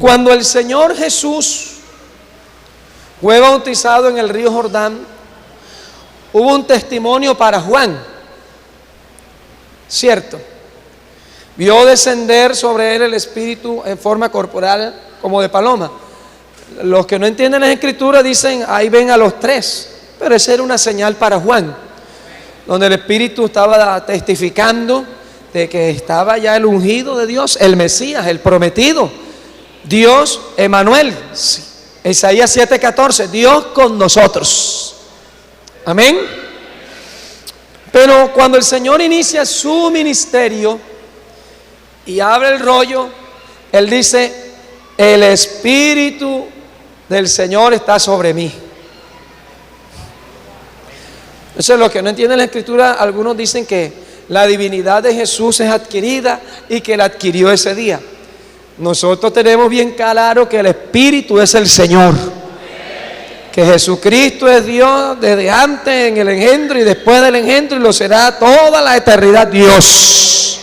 Cuando el Señor Jesús fue bautizado en el río Jordán, hubo un testimonio para Juan, ¿cierto? Vio descender sobre él el Espíritu en forma corporal como de paloma. Los que no entienden las Escrituras dicen, ahí ven a los tres, pero esa era una señal para Juan, donde el Espíritu estaba testificando de que estaba ya el ungido de Dios, el Mesías, el prometido, Dios Emmanuel. Isaías 7:14, Dios con nosotros. Amén. Pero cuando el Señor inicia su ministerio y abre el rollo, Él dice, el Espíritu del Señor está sobre mí. Entonces, los que no entienden la Escritura, algunos dicen que la divinidad de Jesús es adquirida y que la adquirió ese día. Nosotros tenemos bien claro que el Espíritu es el Señor, que Jesucristo es Dios desde antes en el engendro y después del engendro, y lo será toda la eternidad Dios.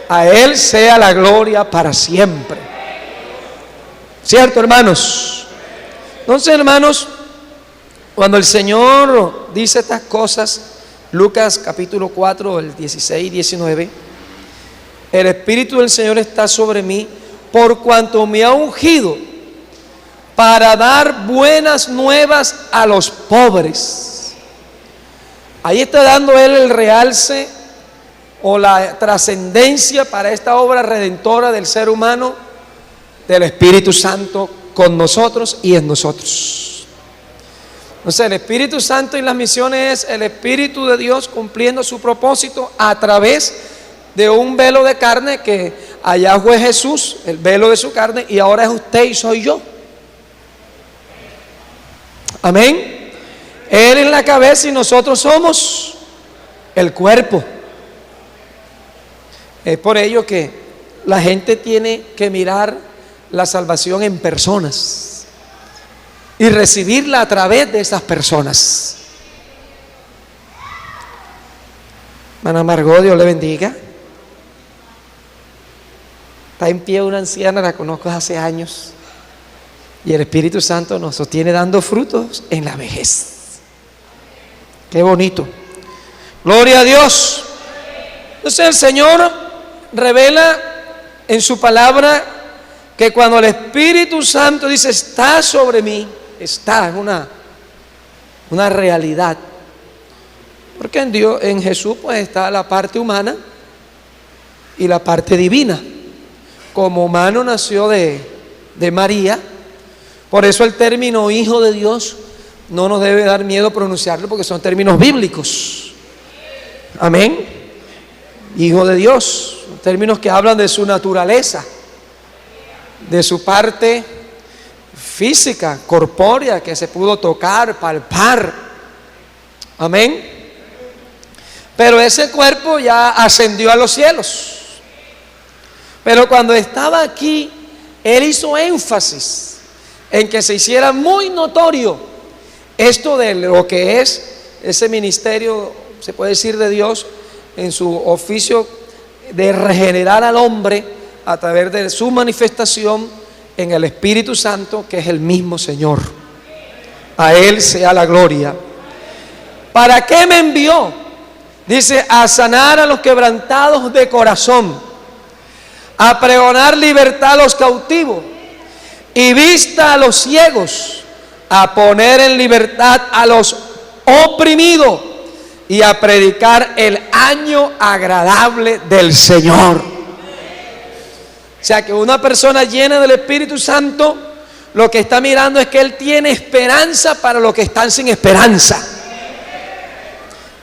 A Él sea la gloria para siempre. ¿Cierto, hermanos? Entonces, hermanos, cuando el Señor dice estas cosas, Lucas capítulo 4, el 16 y 19, el Espíritu del Señor está sobre mí, por cuanto me ha ungido para dar buenas nuevas a los pobres. Ahí está dando Él el realce o la trascendencia para esta obra redentora del ser humano, del Espíritu Santo con nosotros y en nosotros. Entonces, el Espíritu Santo y las misiones es el Espíritu de Dios cumpliendo su propósito a través de un velo de carne, que allá fue Jesús, el velo de su carne, y ahora es usted y soy yo. Amén. Él es la cabeza y nosotros somos el cuerpo. Es por ello que la gente tiene que mirar la salvación en personas y recibirla a través de esas personas. Hermana Margot, Dios le bendiga. Está en pie una anciana, la conozco hace años, y el Espíritu Santo nos sostiene dando frutos en la vejez. Qué bonito. Gloria a Dios. Entonces el Señor revela en su palabra que cuando el Espíritu Santo dice está sobre mí, está en una realidad. Porque en Dios, en Jesús, pues está la parte humana y la parte divina. Como humano nació de María, por eso el término hijo de Dios no nos debe dar miedo pronunciarlo, porque son términos bíblicos. Amén. Hijo de Dios, términos que hablan de su naturaleza, de su parte física, corpórea, que se pudo tocar, palpar. Amén. Pero ese cuerpo ya ascendió a los cielos. Pero cuando estaba aquí, Él hizo énfasis en que se hiciera muy notorio esto de lo que es ese ministerio, se puede decir, de Dios en su oficio de regenerar al hombre a través de su manifestación en el Espíritu Santo, que es el mismo Señor. A Él sea la gloria. ¿Para qué me envió? Dice, a sanar a los quebrantados de corazón, a pregonar libertad a los cautivos y vista a los ciegos, a poner en libertad a los oprimidos y a predicar el año agradable del Señor. O sea que una persona llena del Espíritu Santo, lo que está mirando es que Él tiene esperanza para los que están sin esperanza.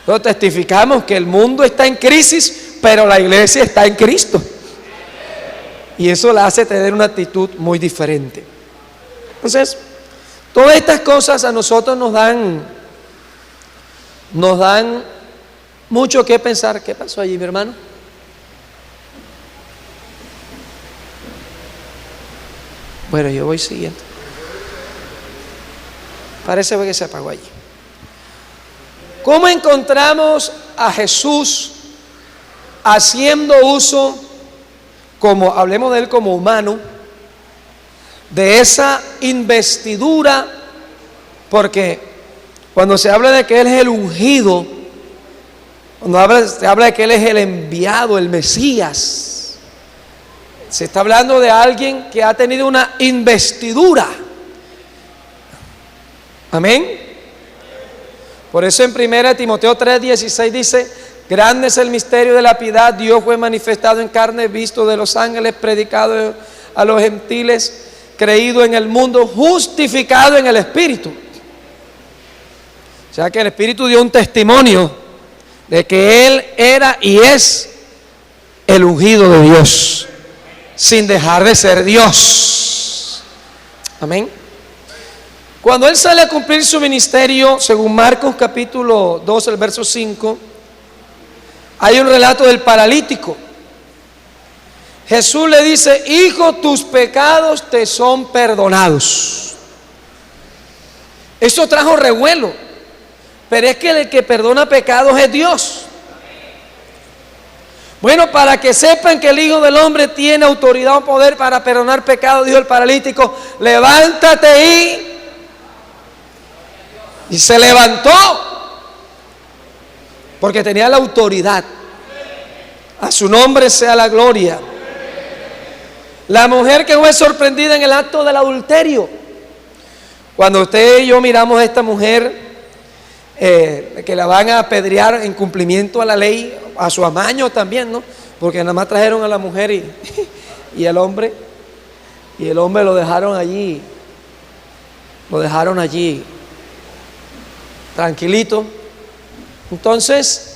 Nosotros testificamos que el mundo está en crisis, pero la iglesia está en Cristo. Y eso la hace tener una actitud muy diferente. Entonces, todas estas cosas a nosotros nos dan mucho que pensar. ¿Qué pasó allí, mi hermano? Bueno, yo voy siguiendo. Parece que se apagó allí. ¿Cómo encontramos a Jesús haciendo uso, como hablemos de Él como humano, de esa investidura, porque cuando se habla de que Él es el ungido, cuando se habla de que Él es el enviado, el Mesías, se está hablando de alguien que ha tenido una investidura. Amén. Por eso en 1 Timoteo 3:16 dice: grande es el misterio de la piedad, Dios fue manifestado en carne, visto de los ángeles, predicado a los gentiles, creído en el mundo, justificado en el Espíritu. O sea que el Espíritu dio un testimonio de que Él era y es el ungido de Dios, sin dejar de ser Dios. Amén. Cuando Él sale a cumplir su ministerio, según Marcos capítulo 2, el verso 5, hay un relato del paralítico. Jesús le dice: hijo, tus pecados te son perdonados. Eso trajo revuelo, pero es que el que perdona pecados es Dios. Bueno, para que sepan que el Hijo del Hombre tiene autoridad o poder para perdonar pecados, dijo el paralítico: levántate y se levantó, porque tenía la autoridad. A su nombre sea la gloria. La mujer que fue sorprendida en el acto del adulterio. Cuando usted y yo miramos a esta mujer que la van a apedrear en cumplimiento a la ley, a su amaño también, ¿no? Porque nada más trajeron a la mujer y el hombre lo dejaron allí, tranquilito. Entonces,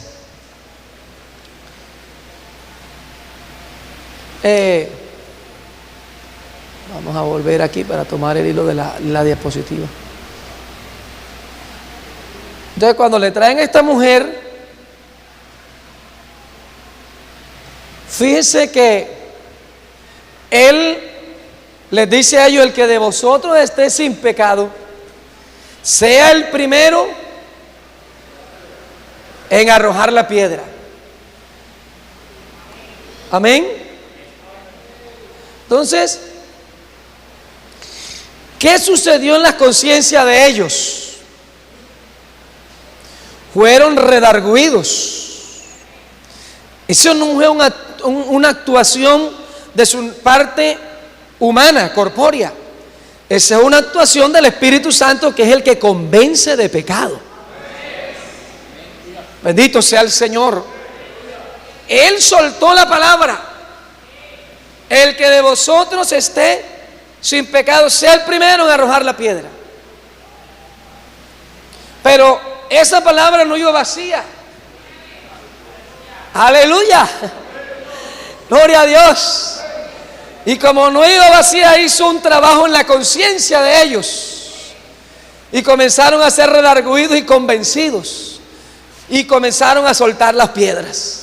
vamos a volver aquí para tomar el hilo de la diapositiva. Entonces, cuando le traen a esta mujer, fíjese que Él les dice a ellos: el que de vosotros esté sin pecado, sea el primero en arrojar la piedra. Amén. Entonces, ¿qué sucedió en la conciencia de ellos? Fueron redarguidos. Eso no fue una actuación de su parte humana, corpórea. Esa es una actuación del Espíritu Santo, que es el que convence de pecado. Bendito sea el Señor. Él soltó la palabra: el que de vosotros esté sin pecado, sea el primero en arrojar la piedra. Pero esa palabra no iba vacía. Aleluya. Gloria a Dios. Y como no iba vacía, hizo un trabajo en la conciencia de ellos. Y comenzaron a ser redarguidos y convencidos. Y comenzaron a soltar las piedras.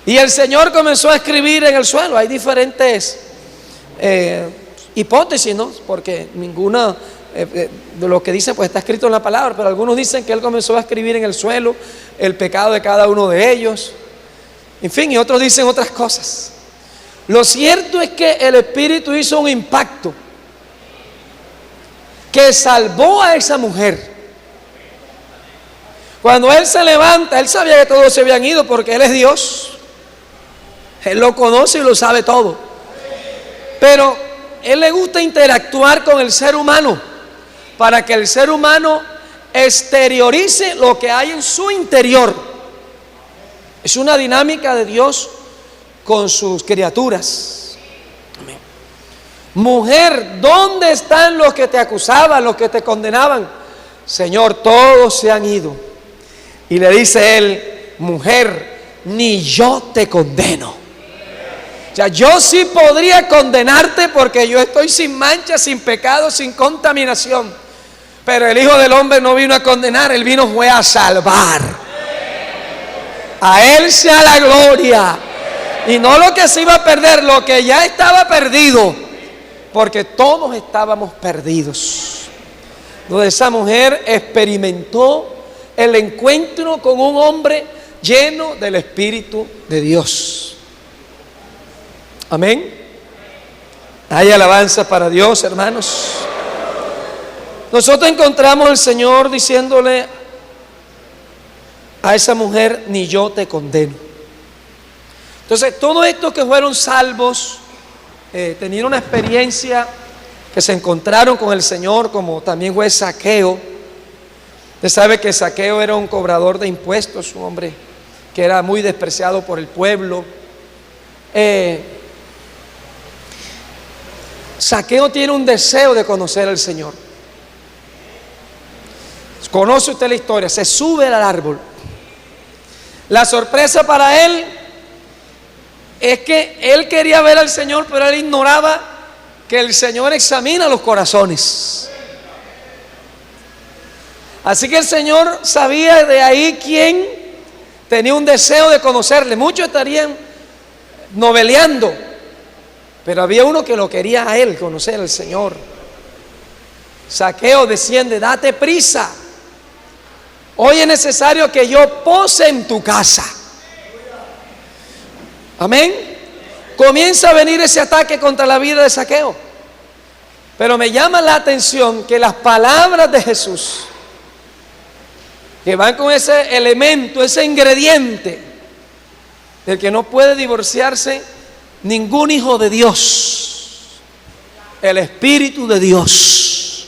Y el Señor comenzó a escribir en el suelo. Hay diferentes hipótesis, ¿no? Porque ninguna de lo que dice pues está escrito en la palabra, pero algunos dicen que Él comenzó a escribir en el suelo el pecado de cada uno de ellos. En fin, y otros dicen otras cosas. Lo cierto es que el Espíritu hizo un impacto que salvó a esa mujer. Cuando Él se levanta, Él sabía que todos se habían ido, porque Él es Dios. Él lo conoce y lo sabe todo. Pero Él le gusta interactuar con el ser humano, para que el ser humano exteriorice lo que hay en su interior. Es una dinámica de Dios con sus criaturas. Amén. Mujer, ¿dónde están los que te acusaban, los que te condenaban? Señor, todos se han ido. Y le dice Él: mujer, ni yo te condeno. O sea, yo sí podría condenarte, porque yo estoy sin mancha, sin pecado, sin contaminación. Pero el Hijo del Hombre no vino a condenar, Él fue a salvar. A Él sea la gloria. Y no lo que se iba a perder, lo que ya estaba perdido, porque todos estábamos perdidos. Donde esa mujer experimentó el encuentro con un hombre lleno del Espíritu de Dios. Amén. Hay alabanza para Dios, hermanos. Nosotros encontramos al Señor diciéndole a esa mujer: ni yo te condeno. Entonces, todos estos que fueron salvos tenían una experiencia, que se encontraron con el Señor, como también fue Zaqueo. Usted sabe que Zaqueo era un cobrador de impuestos, un hombre que era muy despreciado por el pueblo. Zaqueo tiene un deseo de conocer al Señor. Conoce usted la historia, se sube al árbol. La sorpresa para él es que él quería ver al Señor, pero él ignoraba que el Señor examina los corazones. Así que el Señor sabía de ahí quién tenía un deseo de conocerle. Muchos estarían noveleando, pero había uno que lo quería a él, conocer al Señor. Zaqueo, desciende, date prisa. Hoy es necesario que yo pose en tu casa. Amén. Comienza a venir ese ataque contra la vida de Zaqueo. Pero me llama la atención que las palabras de Jesús, que van con ese elemento, ese ingrediente del que no puede divorciarse ningún hijo de Dios: el Espíritu de Dios.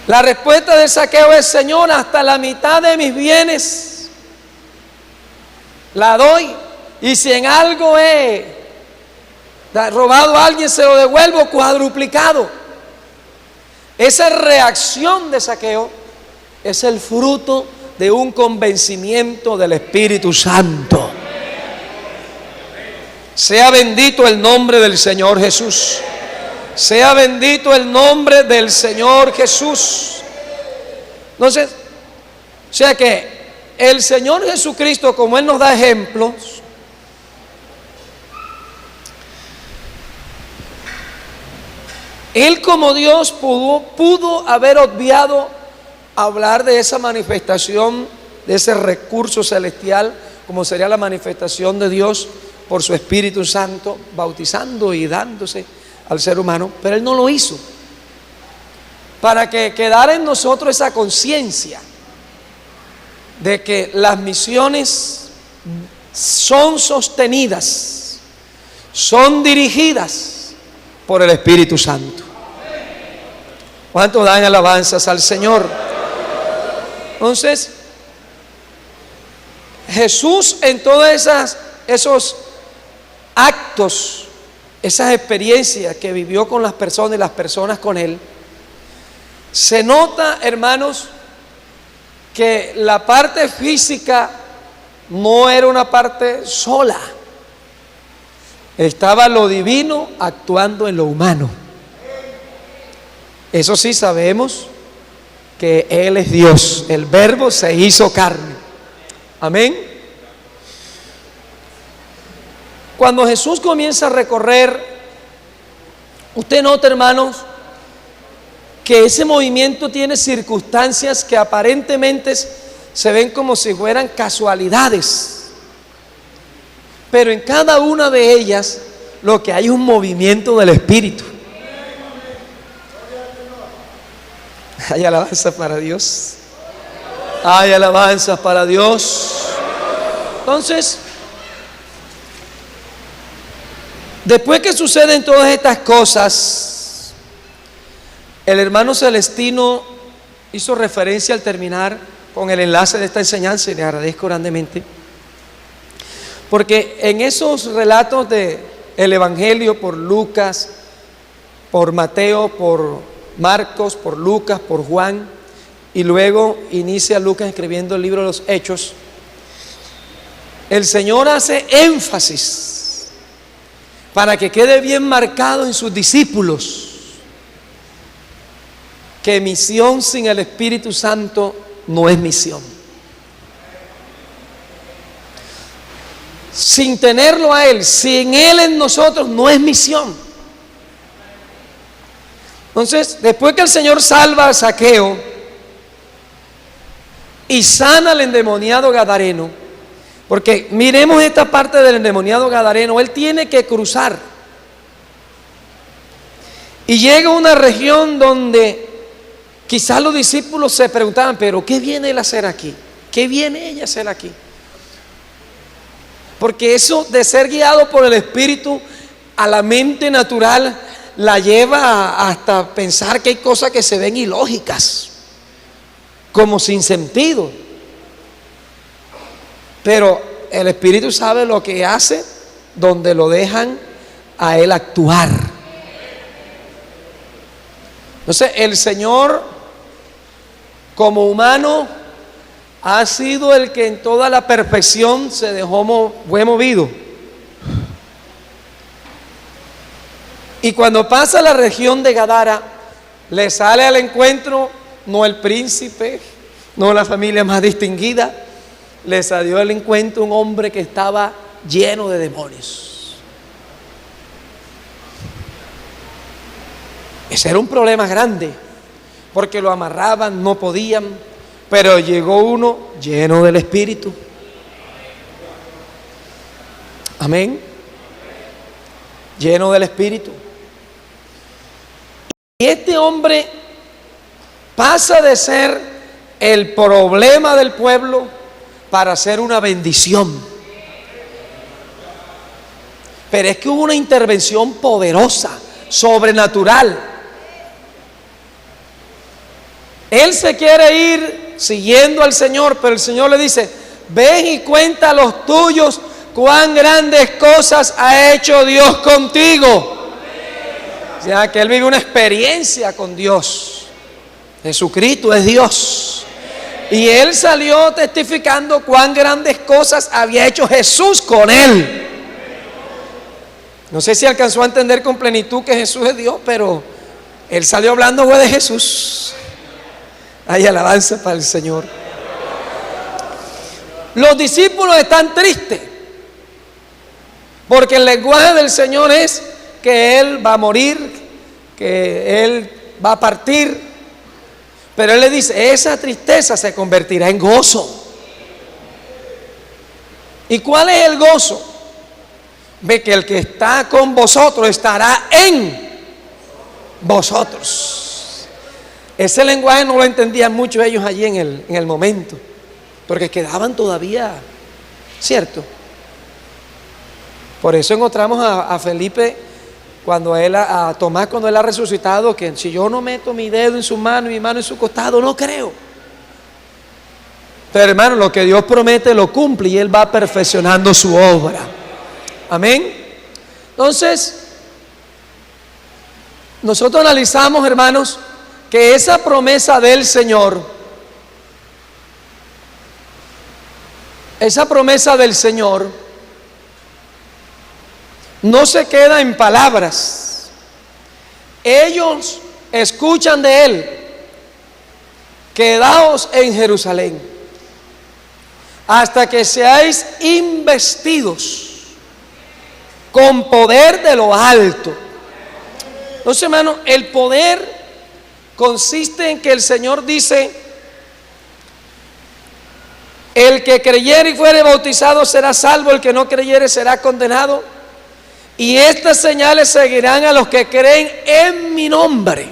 La respuesta de Zaqueo es: Señor, hasta la mitad de mis bienes la doy, y si en algo he robado a alguien, se lo devuelvo cuadruplicado. Esa reacción de Zaqueo es el fruto de un convencimiento del Espíritu Santo. Sea bendito el nombre del Señor Jesús. Sea bendito el nombre del Señor Jesús. Entonces, o sea que el Señor Jesucristo, como Él nos da ejemplos, Él como Dios pudo haber obviado hablar de esa manifestación, de ese recurso celestial, como sería la manifestación de Dios por su Espíritu Santo, bautizando y dándose al ser humano, pero Él no lo hizo, para que quedara en nosotros esa conciencia de que las misiones son sostenidas, son dirigidas por el Espíritu Santo. ¿Cuántos dan alabanzas al Señor? Entonces, Jesús, en todos esos actos, esas experiencias que vivió con las personas y las personas con Él, se nota, hermanos, que la parte física no era una parte sola. Estaba lo divino actuando en lo humano. Eso sí sabemos, que Él es Dios. El Verbo se hizo carne. Amén. Cuando Jesús comienza a recorrer, usted nota, hermanos, que ese movimiento tiene circunstancias que aparentemente se ven como si fueran casualidades, pero en cada una de ellas lo que hay es un movimiento del Espíritu. Hay alabanza para Dios. Hay alabanzas para Dios. Entonces, después que suceden todas estas cosas, el hermano Celestino hizo referencia al terminar con el enlace de esta enseñanza, y le agradezco grandemente, porque en esos relatos del Evangelio por Lucas, por Mateo, por Marcos, por Lucas, por Juan, y luego inicia Lucas escribiendo el libro de los Hechos, el Señor hace énfasis para que quede bien marcado en sus discípulos que misión sin el Espíritu Santo no es misión. Sin tenerlo a Él, sin Él en nosotros, no es misión. Entonces, después que el Señor salva a Zaqueo y sana al endemoniado gadareno, Porque miremos esta parte del endemoniado gadareno. Él tiene que cruzar. Y llega a una región donde quizás los discípulos se preguntaban, pero ¿qué viene él a hacer aquí? ¿Qué viene ella a hacer aquí? Porque eso de ser guiado por el Espíritu a la mente natural la lleva hasta pensar que hay cosas que se ven ilógicas, como sin sentido. Pero el Espíritu sabe lo que hace donde lo dejan a él actuar. Entonces el Señor como humano ha sido el que en toda la perfección fue movido. Y cuando pasa a la región de Gadara, le sale al encuentro no el príncipe, no la familia más distinguida, le salió al encuentro un hombre que estaba lleno de demonios. Ese era un problema grande, porque lo amarraban, no podían, pero llegó uno lleno del Espíritu. Amén. Lleno del Espíritu. Y este hombre pasa de ser el problema del pueblo para ser una bendición. Pero es que hubo una intervención poderosa, sobrenatural. Él se quiere ir siguiendo al Señor, pero el Señor le dice: ven y cuenta a los tuyos cuán grandes cosas ha hecho Dios contigo. O sea, que él vive una experiencia con Dios. Jesucristo es Dios. Y él salió testificando cuán grandes cosas había hecho Jesús con él. No sé si alcanzó a entender con plenitud que Jesús es Dios, pero él salió hablando de Jesús. Hay alabanza para el Señor. Los discípulos están tristes porque el lenguaje del Señor es que Él va a morir, que Él va a partir. Pero Él le dice, esa tristeza se convertirá en gozo. ¿Y cuál es el gozo? Ve que el que está con vosotros estará en vosotros. Ese lenguaje no lo entendían mucho ellos allí en el momento, porque quedaban todavía, ¿cierto? Por eso encontramos a Felipe cuando a Tomás cuando él ha resucitado, que si yo no meto mi dedo en su mano y mi mano en su costado, no creo. Pero hermano, lo que Dios promete lo cumple y Él va perfeccionando su obra. Amén. Entonces, nosotros analizamos, hermanos, que esa promesa del Señor, no se queda en palabras. Ellos escuchan de Él: quedaos en Jerusalén hasta que seáis investidos con poder de lo alto. Entonces, hermano, el poder consiste en que el Señor dice: el que creyere y fuere bautizado será salvo, el que no creyere será condenado. Y estas señales seguirán a los que creen en mi nombre.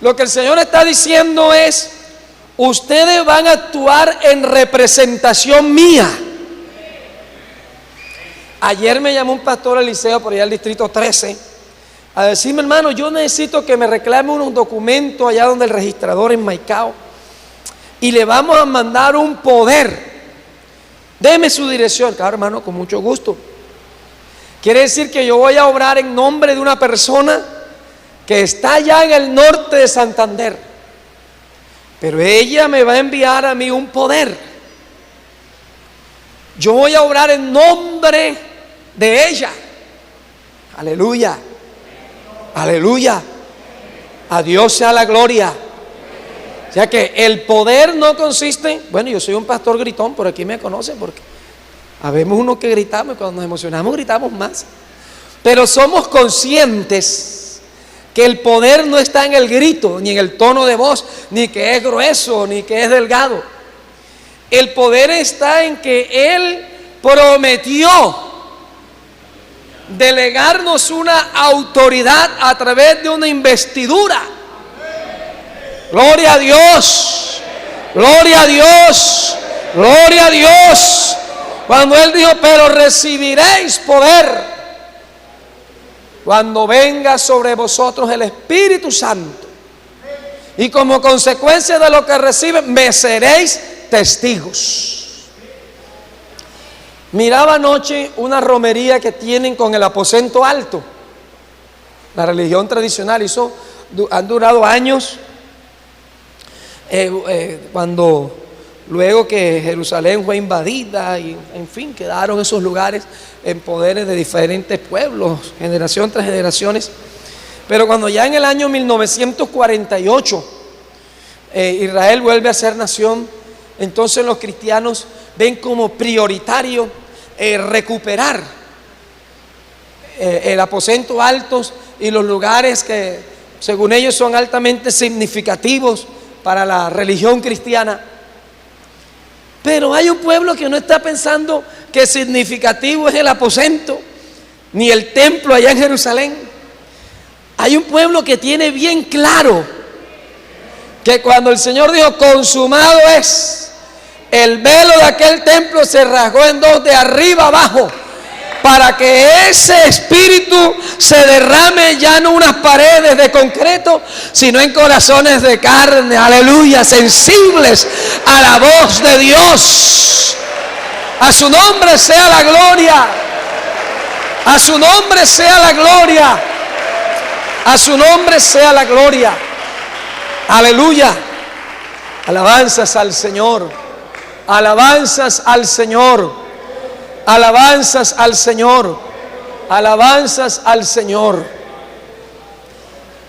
Lo que el Señor está diciendo es: ustedes van a actuar en representación mía. Ayer me llamó un pastor Eliseo por allá al distrito 13 a decirme: hermano, yo necesito que me reclame un documento allá donde el registrador en Maicao, y le vamos a mandar un poder. Deme su dirección. Claro, hermano, con mucho gusto. Quiere decir que yo voy a obrar en nombre de una persona que está allá en el norte de Santander, pero ella me va a enviar a mí un poder. Yo voy a obrar en nombre de ella. Aleluya, aleluya. A Dios sea la gloria. O sea que el poder no consiste, bueno, yo soy un pastor gritón, por aquí me conocen, porque habemos unos que gritamos y cuando nos emocionamos gritamos más. Pero somos conscientes que el poder no está en el grito, ni en el tono de voz, ni que es grueso, ni que es delgado. El poder está en que Él prometió delegarnos una autoridad a través de una investidura. Gloria a Dios, gloria a Dios, gloria a Dios. Cuando Él dijo, pero recibiréis poder cuando venga sobre vosotros el Espíritu Santo. Y como consecuencia de lo que reciben, me seréis testigos. Miraba anoche una romería que tienen con el aposento alto. La religión tradicional, han durado años. Cuando luego que Jerusalén fue invadida y en fin quedaron esos lugares en poderes de diferentes pueblos, generación tras generaciones. Pero cuando ya en el año 1948 Israel vuelve a ser nación, entonces los cristianos ven como prioritario recuperar el aposento alto y los lugares que según ellos son altamente significativos para la religión cristiana. Pero hay un pueblo que no está pensando que significativo es el aposento ni el templo allá en Jerusalén. Hay un pueblo que tiene bien claro que cuando el Señor dijo consumado es, el velo de aquel templo se rasgó en dos de arriba abajo, para que ese espíritu se derrame ya no en unas paredes de concreto, sino en corazones de carne, aleluya, sensibles a la voz de Dios. A su nombre sea la gloria, a su nombre sea la gloria, a su nombre sea la gloria, aleluya. Alabanzas al Señor, alabanzas al Señor. Alabanzas al Señor, alabanzas al Señor.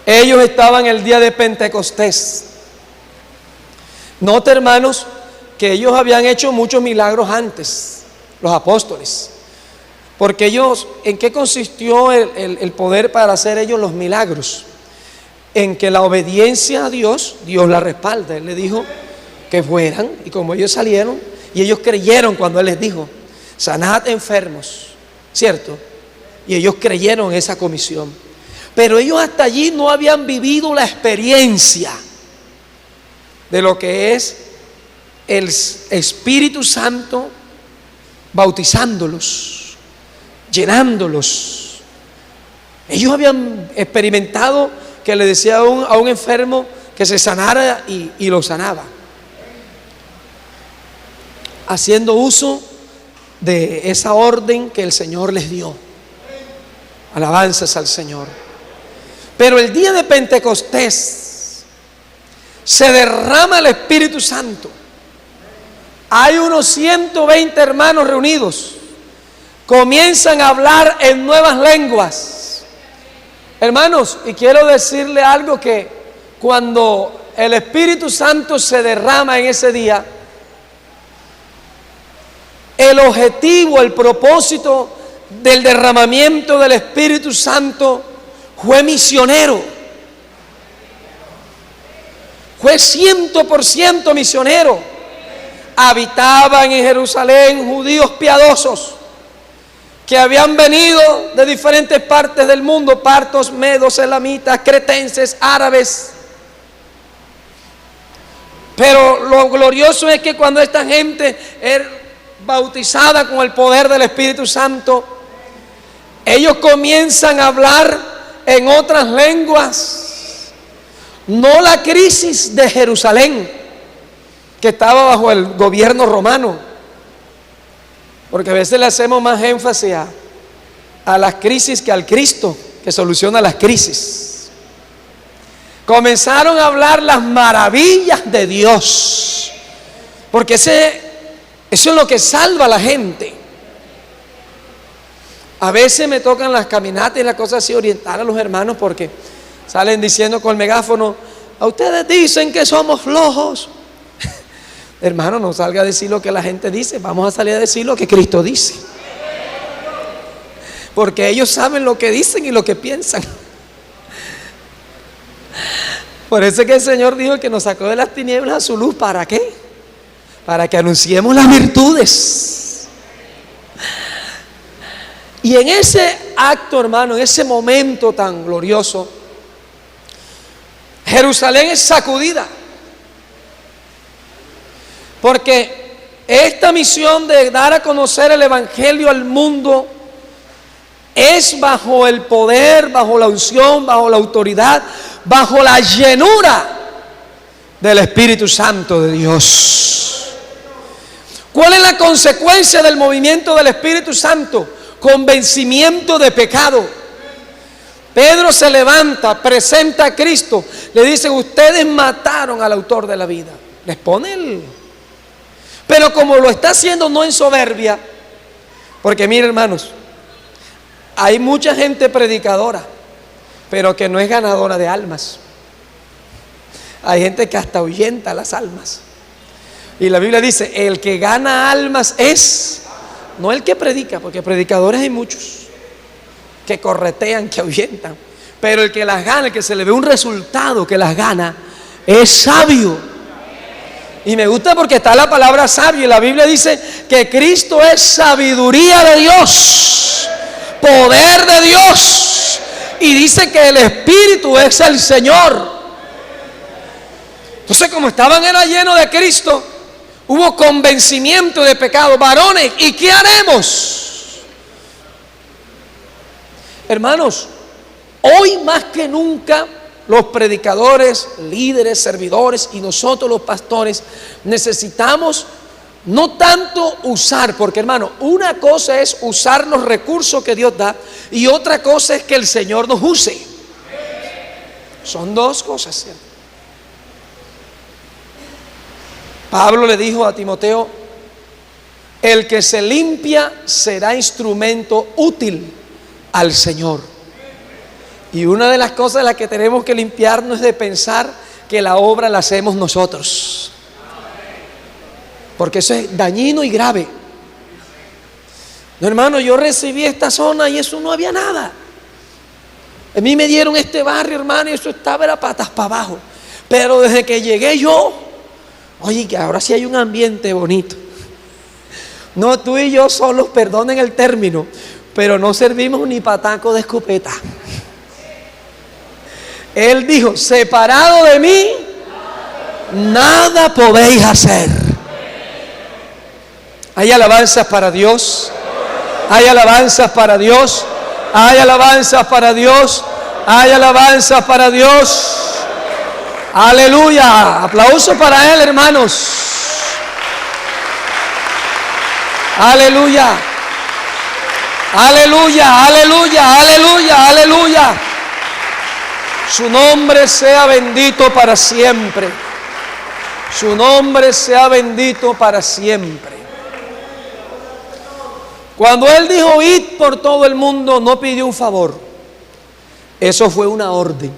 Ellos estaban el día de Pentecostés. Note, hermanos, que ellos habían hecho muchos milagros antes, los apóstoles. Porque ellos, ¿en qué consistió el poder para hacer ellos los milagros? En que la obediencia a Dios, Dios la respalda. Él les dijo que fueran, y como ellos salieron, y ellos creyeron cuando Él les dijo, sanad enfermos, ¿cierto? Y ellos creyeron en esa comisión. Pero ellos hasta allí no habían vivido la experiencia de lo que es el Espíritu Santo bautizándolos, llenándolos. Ellos habían experimentado que le decía a un enfermo que se sanara y lo sanaba, haciendo uso de esa orden que el Señor les dio. Alabanzas al Señor. Pero el día de Pentecostés se derrama el Espíritu Santo. Hay unos 120 hermanos reunidos. Comienzan a hablar en nuevas lenguas. Hermanos, y quiero decirle algo, que cuando el Espíritu Santo se derrama en ese día, el objetivo, el propósito del derramamiento del Espíritu Santo fue misionero. Fue 100% misionero. Habitaban en Jerusalén judíos piadosos que habían venido de diferentes partes del mundo, partos, medos, elamitas, cretenses, árabes. Pero lo glorioso es que cuando esta gente era bautizada con el poder del Espíritu Santo, ellos comienzan a hablar en otras lenguas. No la crisis de Jerusalén, que estaba bajo el gobierno romano, porque a veces le hacemos más énfasis a las crisis que al Cristo que soluciona las crisis. Comenzaron a hablar las maravillas de Dios, porque eso es lo que salva a la gente. A veces me tocan las caminatas y las cosas así, orientar a los hermanos, porque salen diciendo con el megáfono: a ustedes dicen que somos flojos. Hermano, no salga a decir lo que la gente dice, vamos a salir a decir lo que Cristo dice, porque ellos saben lo que dicen y lo que piensan. Por eso es que el Señor dijo que nos sacó de las tinieblas a su luz. ¿Para qué? para que anunciemos las virtudes. Y en ese acto, hermano, en ese momento tan glorioso, Jerusalén es sacudida. Porque esta misión de dar a conocer el Evangelio al mundo es bajo el poder, bajo la unción, bajo la autoridad, bajo la llenura del Espíritu Santo de Dios. ¿Cuál es la consecuencia del movimiento del Espíritu Santo? Convencimiento de pecado. Pedro se levanta, presenta a Cristo, le dice: ustedes mataron al autor de la vida. Les pone el... Pero como lo está haciendo no en soberbia, porque mire, hermanos, hay mucha gente predicadora, pero que no es ganadora de almas. Hay gente que hasta ahuyenta las almas. Y la Biblia dice: el que gana almas es, no el que predica, porque predicadores hay muchos que corretean, que ahuyentan, pero el que las gana, el que se le ve un resultado que las gana, es sabio. Y me gusta porque está la palabra sabio, y la Biblia dice que Cristo es sabiduría de Dios, poder de Dios, y dice que el Espíritu es el Señor. Entonces, como estaban era lleno de Cristo, hubo convencimiento de pecado. Varones, ¿y qué haremos? Hermanos, hoy más que nunca los predicadores, líderes, servidores y nosotros los pastores necesitamos no tanto usar, porque hermano, una cosa es usar los recursos que Dios da y otra cosa es que el Señor nos use. Son dos cosas, ¿cierto? Pablo le dijo a Timoteo: el que se limpia será instrumento útil al Señor. Y una de las cosas de las que tenemos que limpiarnos es de pensar que la obra la hacemos nosotros, porque eso es dañino y grave. No, hermano, yo recibí esta zona y eso no había nada. A mí me dieron este barrio, hermano, y eso estaba era patas para abajo. Pero desde que llegué yo, oye, que ahora sí hay un ambiente bonito. No, tú y yo solos, perdonen el término, pero no servimos ni pataco de escopeta. Él dijo: separado de mí, nada podéis hacer. Hay alabanzas para Dios. Hay alabanzas para Dios. Hay alabanzas para Dios. Hay alabanzas para Dios. Aleluya. Aplauso para Él, hermanos. Aleluya. Aleluya, aleluya, aleluya, aleluya. Su nombre sea bendito para siempre. Su nombre sea bendito para siempre. Cuando Él dijo: id por todo el mundo, no pidió un favor. Eso fue una orden.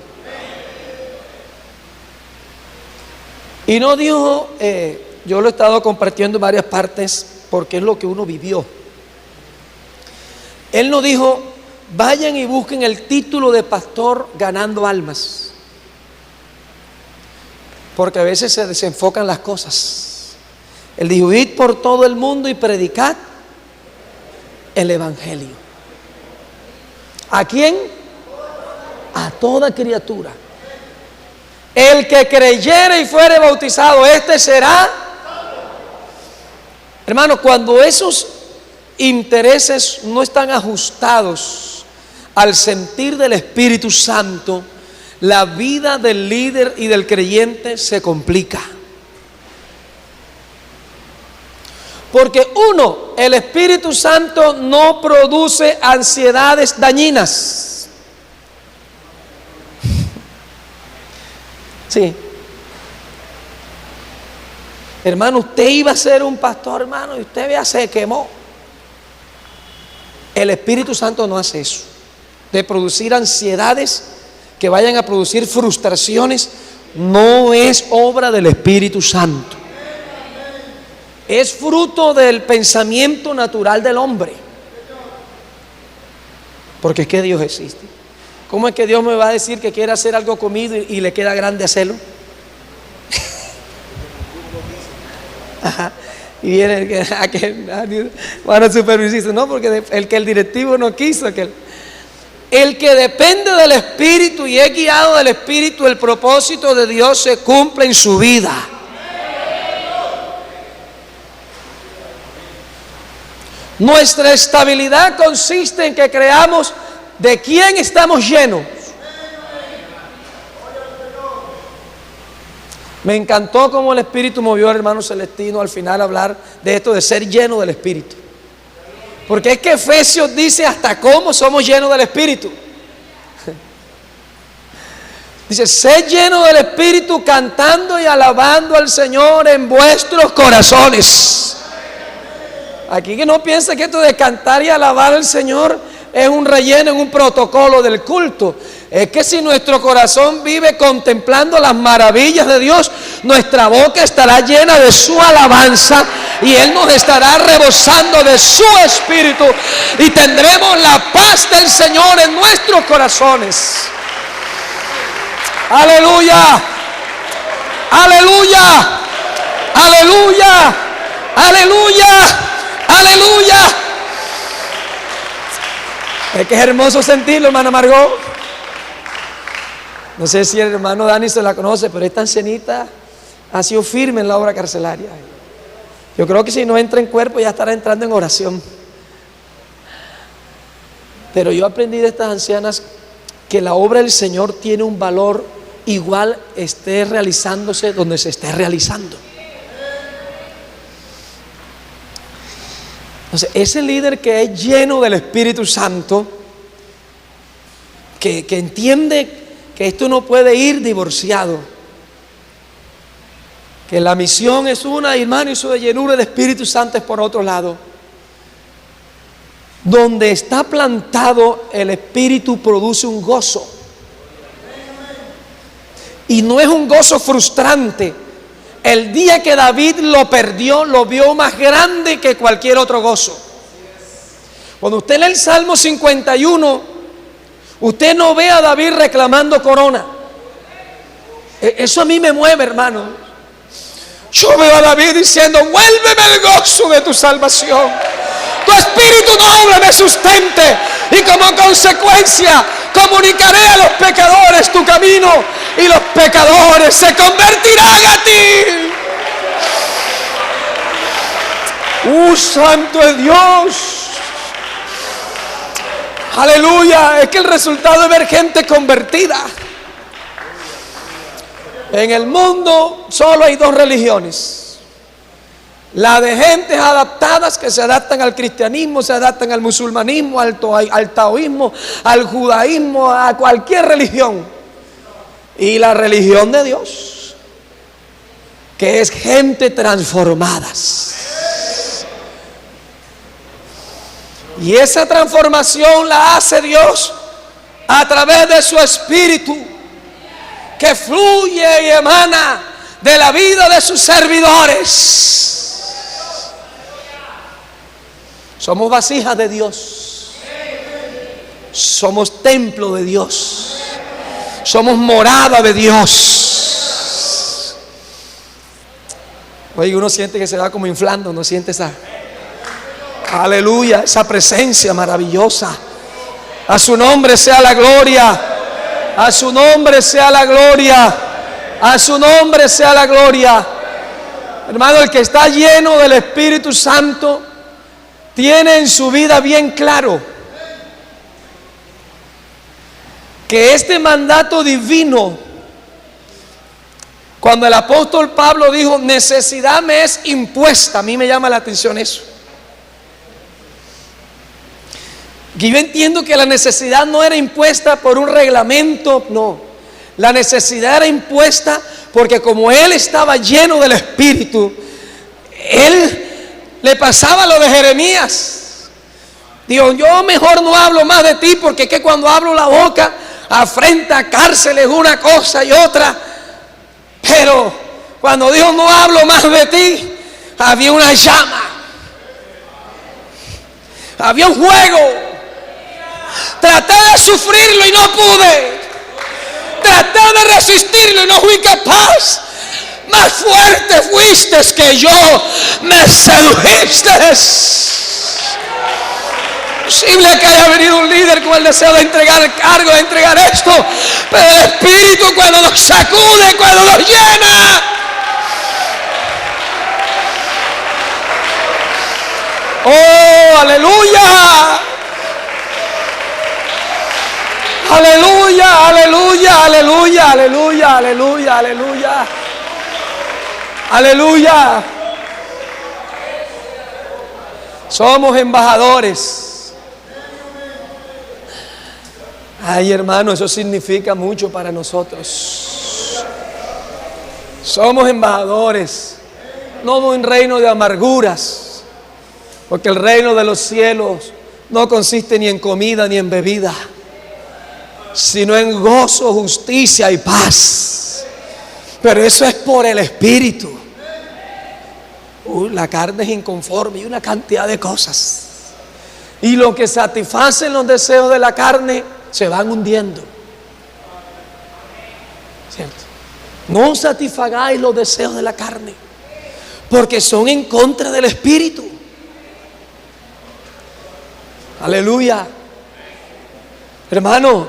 Y no dijo, yo lo he estado compartiendo en varias partes porque es lo que uno vivió. Él no dijo: vayan y busquen el título de pastor ganando almas, porque a veces se desenfocan las cosas. Él dijo: id por todo el mundo y predicad el Evangelio. ¿A quién? A toda criatura. El que creyere y fuere bautizado, este será. Hermano, cuando esos intereses no están ajustados al sentir del Espíritu Santo, la vida del líder y del creyente se complica. Porque uno, el Espíritu Santo no produce ansiedades dañinas. Sí. Hermano, usted iba a ser un pastor, hermano, y usted vea, se quemó. El Espíritu Santo no hace eso, de producir ansiedades que vayan a producir frustraciones. No es obra del Espíritu Santo. Es fruto del pensamiento natural del hombre. Porque es que Dios existe. ¿Cómo es que Dios me va a decir que quiere hacer algo conmigo y le queda grande hacerlo? Ajá. Y viene van a supervisar, no, porque el directivo no quiso, el que depende del Espíritu y es guiado del Espíritu, el propósito de Dios se cumple en su vida. Nuestra estabilidad consiste en que creamos de quién estamos llenos. Me encantó cómo el Espíritu movió al hermano Celestino al final a hablar de esto de ser lleno del Espíritu. Porque es que Efesios dice hasta cómo somos llenos del Espíritu. Dice, sed lleno del Espíritu cantando y alabando al Señor en vuestros corazones. Aquí que no piense que esto de cantar y alabar al Señor es un relleno, en un protocolo del culto. Es que si nuestro corazón vive contemplando las maravillas de Dios, nuestra boca estará llena de su alabanza y Él nos estará rebosando de su Espíritu y tendremos la paz del Señor en nuestros corazones. Aleluya, aleluya, aleluya, aleluya, aleluya. Es que es hermoso sentirlo, hermana Margot. No sé si el hermano Dani se la conoce, pero esta ancianita ha sido firme en la obra carcelaria. Yo creo que si no entra en cuerpo ya estará entrando en oración. Pero yo aprendí de estas ancianas que la obra del Señor tiene un valor igual esté realizándose donde se esté realizando. Entonces, ese líder que es lleno del Espíritu Santo, que entiende que esto no puede ir divorciado, que la misión es una, hermano, y su de llenura de Espíritu Santo es por otro lado. Donde está plantado el Espíritu produce un gozo. Y no es un gozo frustrante. El día que David lo perdió, lo vio más grande que cualquier otro gozo. Cuando usted lee el Salmo 51, usted no ve a David reclamando corona. Eso a mí me mueve, hermano. Yo veo a David diciendo, vuélveme el gozo de tu salvación. Tu espíritu noble me sustente. Y como consecuencia, comunicaré a los pecadores tu camino. Y los pecadores se convertirán a ti. Santo es Dios. Aleluya. Es que el resultado es ver gente convertida. En el mundo solo hay dos religiones. La de gentes adaptadas que se adaptan al cristianismo, se adaptan al musulmanismo, al taoísmo, al judaísmo, a cualquier religión. Y la religión de Dios, que es gente transformadas. Y esa transformación la hace Dios a través de su Espíritu, que fluye y emana de la vida de sus servidores. Somos vasijas de Dios. Somos templo de Dios. Somos morada de Dios. Oye, uno siente que se va como inflando, ¿no siente esa? Aleluya, esa presencia maravillosa. A su nombre sea la gloria. A su nombre sea la gloria. A su nombre sea la gloria. Hermano, el que está lleno del Espíritu Santo tiene en su vida bien claro que este mandato divino, cuando el apóstol Pablo dijo, necesidad me es impuesta, a mí me llama la atención eso. Que yo entiendo que la necesidad no era impuesta por un reglamento, no. La necesidad era impuesta porque como él estaba lleno del Espíritu, él le pasaba lo de Jeremías. Dijo, yo mejor no hablo más de ti, porque es que cuando abro la boca afrenta cárceles una cosa y otra. Pero cuando dijo no hablo más de ti, había una llama, había un fuego. Traté de sufrirlo y no pude. Traté de resistirlo y no fui capaz. más fuerte fuiste que yo, me sedujiste. Posible que haya venido un líder con el deseo de entregar el cargo, de entregar esto, pero el Espíritu cuando nos sacude, cuando nos llena, oh, aleluya, aleluya, aleluya, aleluya, aleluya, aleluya, aleluya, aleluya. Somos embajadores. Ay, hermano, eso significa mucho para nosotros. Somos embajadores, no de un reino de amarguras, porque el reino de los cielos no consiste ni en comida ni en bebida, sino en gozo, justicia y paz. Pero eso es por el Espíritu. La carne es inconforme y una cantidad de cosas. Y lo que satisfacen los deseos de la carne se van hundiendo. ¿Cierto? No satisfagáis los deseos de la carne, porque son en contra del Espíritu. Aleluya. Hermano,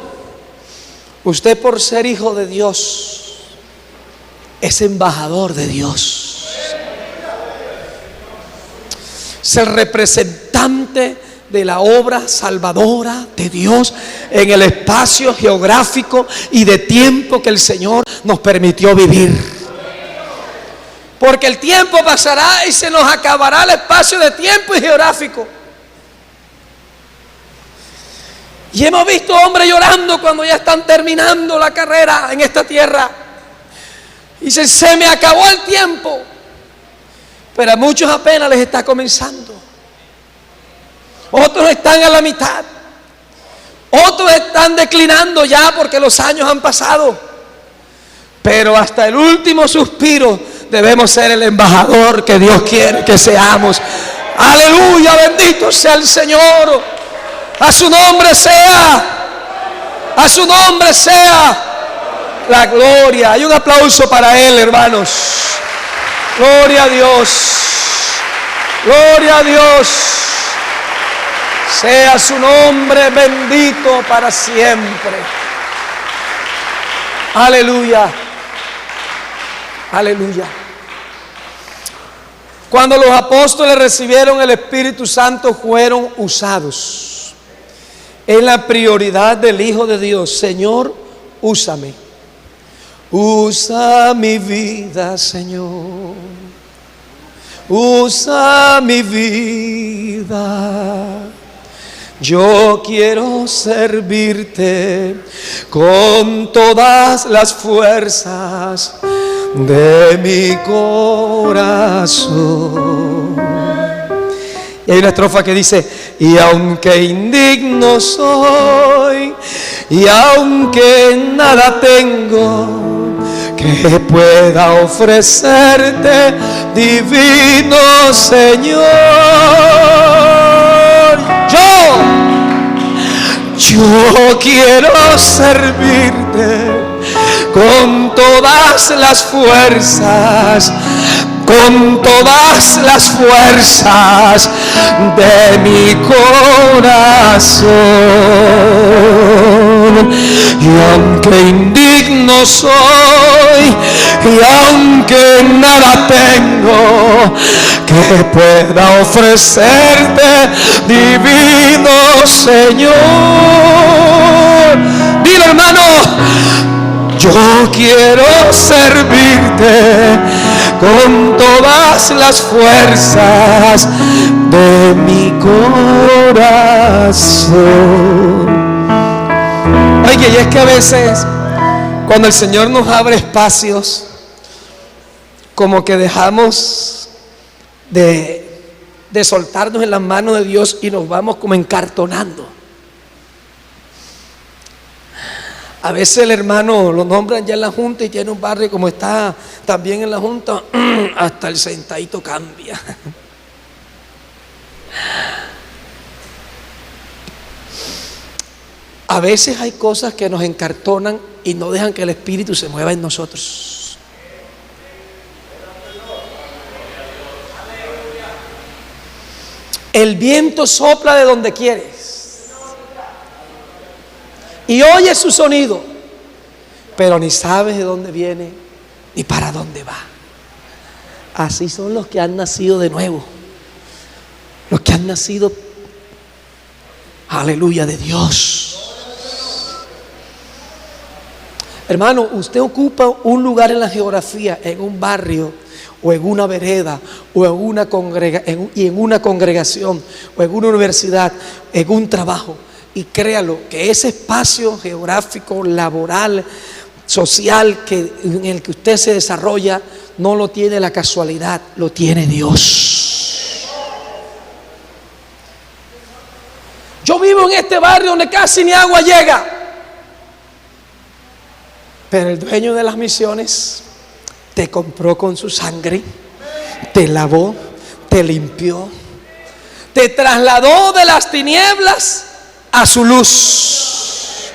usted por ser hijo de Dios es embajador de Dios. Es el representante de la obra salvadora de Dios en el espacio geográfico y de tiempo que el Señor nos permitió vivir. Porque el tiempo pasará y se nos acabará el espacio de tiempo y geográfico. Y hemos visto hombres llorando cuando ya están terminando la carrera en esta tierra. Y dicen, se me acabó el tiempo. Pero a muchos apenas les está comenzando. Otros están a la mitad. Otros están declinando ya porque los años han pasado. Pero hasta el último suspiro debemos ser el embajador que Dios quiere que seamos. Aleluya, bendito sea el Señor. A su nombre sea. A su nombre sea la gloria. Hay un aplauso para Él, hermanos. Gloria a Dios. Gloria a Dios. Sea su nombre bendito para siempre. Aleluya. Aleluya. Cuando los apóstoles recibieron el Espíritu Santo, fueron usados. Es la prioridad del Hijo de Dios. Señor, úsame. Usa mi vida, Señor. Usa mi vida. Yo quiero servirte con todas las fuerzas de mi corazón. Y hay una estrofa que dice: y aunque indigno soy, y aunque nada tengo que pueda ofrecerte, divino Señor, yo quiero servirte con todas las fuerzas, con todas las fuerzas de mi corazón. Y aunque indigno soy, y aunque nada tengo que pueda ofrecerte, divino Señor. Dile, hermano, yo quiero servirte con todas las fuerzas de mi corazón. Oye, y es que a veces cuando el Señor nos abre espacios, como que dejamos de soltarnos en las manos de Dios y nos vamos como encartonando. A veces el hermano lo nombran ya en la junta y tiene un barrio como está también en la junta, hasta el sentadito cambia. A veces hay cosas que nos encartonan y no dejan que el Espíritu se mueva en nosotros. El viento sopla de donde quieres y oyes su sonido, pero ni sabes de dónde viene ni para dónde va. Así son los que han nacido de nuevo, los que han nacido, aleluya, de Dios. Hermano, usted ocupa un lugar en la geografía, en un barrio, o en una vereda, o en una congregación, o en una universidad, en un trabajo. Y créalo, que ese espacio geográfico, laboral, social, en el que usted se desarrolla, no lo tiene la casualidad, lo tiene Dios. Yo vivo en este barrio donde casi ni agua llega, pero el dueño de las misiones te compró con su sangre, te lavó, te limpió, te trasladó de las tinieblas a su luz.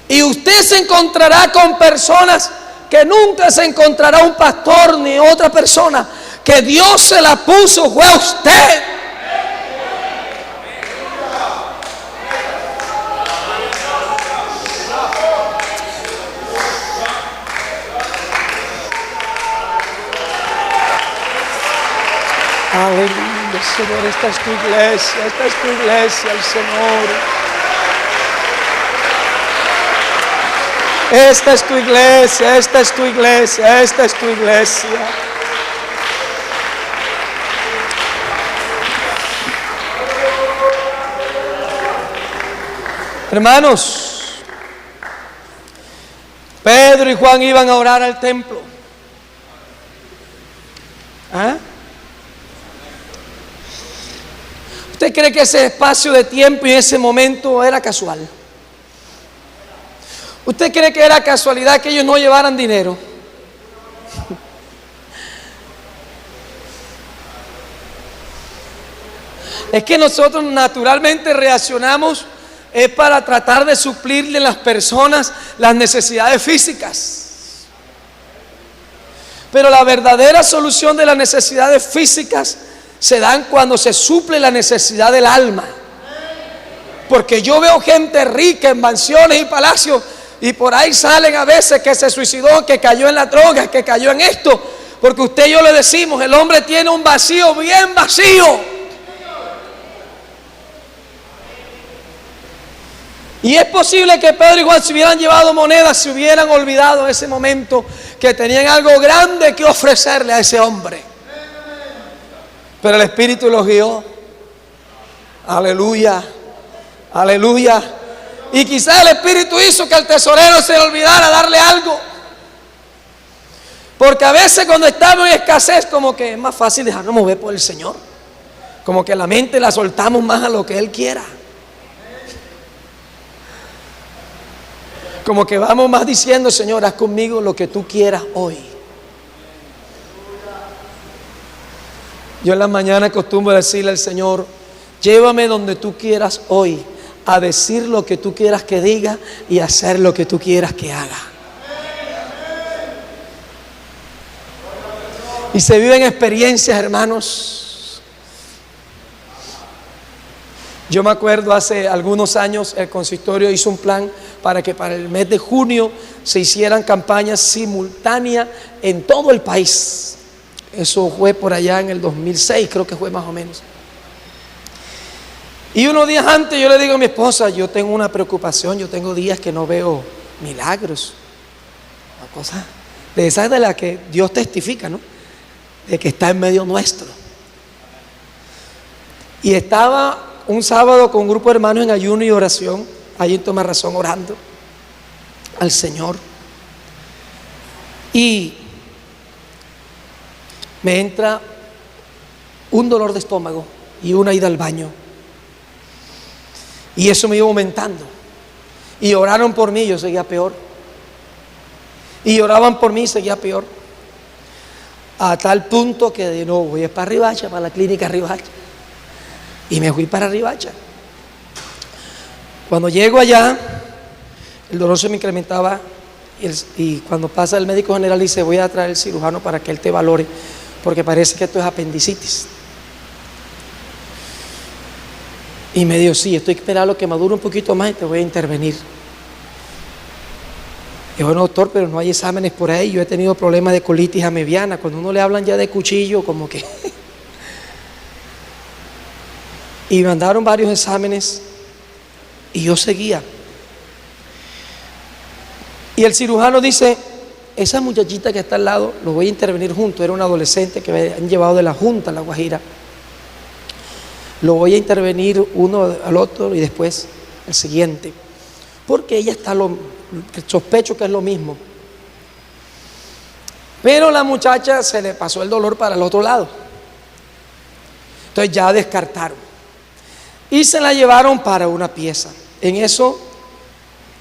Y usted se encontrará con personas que nunca se encontrará un pastor ni otra persona, que Dios se la puso, fue a usted. Aleluya, Señor, esta es tu iglesia, el Señor. Esta es tu iglesia, esta es tu iglesia, esta es tu iglesia. Hermanos, Pedro y Juan iban a orar al templo. ¿Ah? ¿Usted cree que ese espacio de tiempo y ese momento era casual? ¿Usted cree que era casualidad que ellos no llevaran dinero? Es que nosotros naturalmente reaccionamos para tratar de suplirle a las personas las necesidades físicas. Pero la verdadera solución de las necesidades físicas se dan cuando se suple la necesidad del alma. Porque yo veo gente rica en mansiones y palacios, y por ahí salen a veces que se suicidó, que cayó en la droga, que cayó en esto, porque usted y yo le decimos, el hombre tiene un vacío bien vacío. Y es posible que Pedro y Juan se hubieran llevado monedas, se hubieran olvidado en ese momento que tenían algo grande que ofrecerle a ese hombre. Pero el Espíritu los guió. Aleluya, aleluya. Y quizás el Espíritu hizo que al tesorero se le olvidara darle algo. Porque a veces cuando estamos en escasez, como que es más fácil dejarnos mover por el Señor. Como que la mente la soltamos más a lo que Él quiera. Como que vamos más diciendo, Señor, haz conmigo lo que tú quieras hoy. Yo en la mañana acostumbro decirle al Señor, llévame donde tú quieras hoy, a decir lo que tú quieras que diga y a hacer lo que tú quieras que haga. Y se viven experiencias, hermanos. Yo me acuerdo hace algunos años el consistorio hizo un plan para que para el mes de junio se hicieran campañas simultáneas en todo el país. Eso fue por allá en el 2006, creo que fue más o menos. Y unos días antes yo le digo a mi esposa, yo tengo una preocupación, yo tengo días que no veo milagros. Una cosa de esas de la que Dios testifica, ¿no? De que está en medio nuestro. Y estaba un sábado con un grupo de hermanos en ayuno y oración, allí en Tomás Razón orando al Señor. Y me entra un dolor de estómago y una ida al baño. Y eso me iba aumentando. Y oraron por mí, yo seguía peor. Y oraban por mí, seguía peor. A tal punto que de nuevo voy para Riohacha, para la clínica Riohacha. Y me fui para Riohacha. Cuando llego allá, el dolor se me incrementaba. Y cuando pasa el médico general dice, voy a traer el cirujano para que él te valore, porque parece que esto es apendicitis. Y me dijo, sí, estoy esperando que madure un poquito más y te voy a intervenir. Y bueno, doctor, pero no hay exámenes por ahí. Yo he tenido problemas de colitis amebiana. Cuando uno le hablan ya de cuchillo, como que... Y me mandaron varios exámenes y yo seguía. Y el cirujano dice, esa muchachita que está al lado, lo voy a intervenir junto. Era un adolescente que me han llevado de la Junta a La Guajira. Lo voy a intervenir uno al otro y después el siguiente. Porque ella está sospecho que es lo mismo. Pero la muchacha se le pasó el dolor para el otro lado. Entonces ya descartaron. Y se la llevaron para una pieza. En eso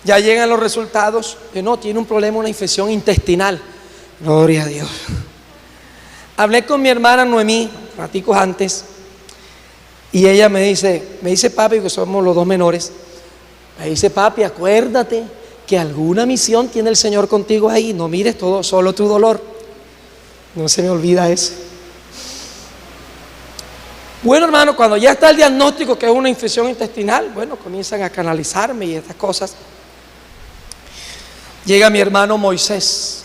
ya llegan los resultados. Que no, tiene un problema, una infección intestinal. Gloria a Dios. Hablé con mi hermana Noemí, raticos antes. Y ella me dice papi, que somos los dos menores. Me dice, papi, acuérdate que alguna misión tiene el Señor contigo ahí. No mires todo, solo tu dolor. No se me olvida eso. Bueno, hermano, cuando ya está el diagnóstico que es una infección intestinal, bueno, comienzan a canalizarme y estas cosas. Llega mi hermano Moisés.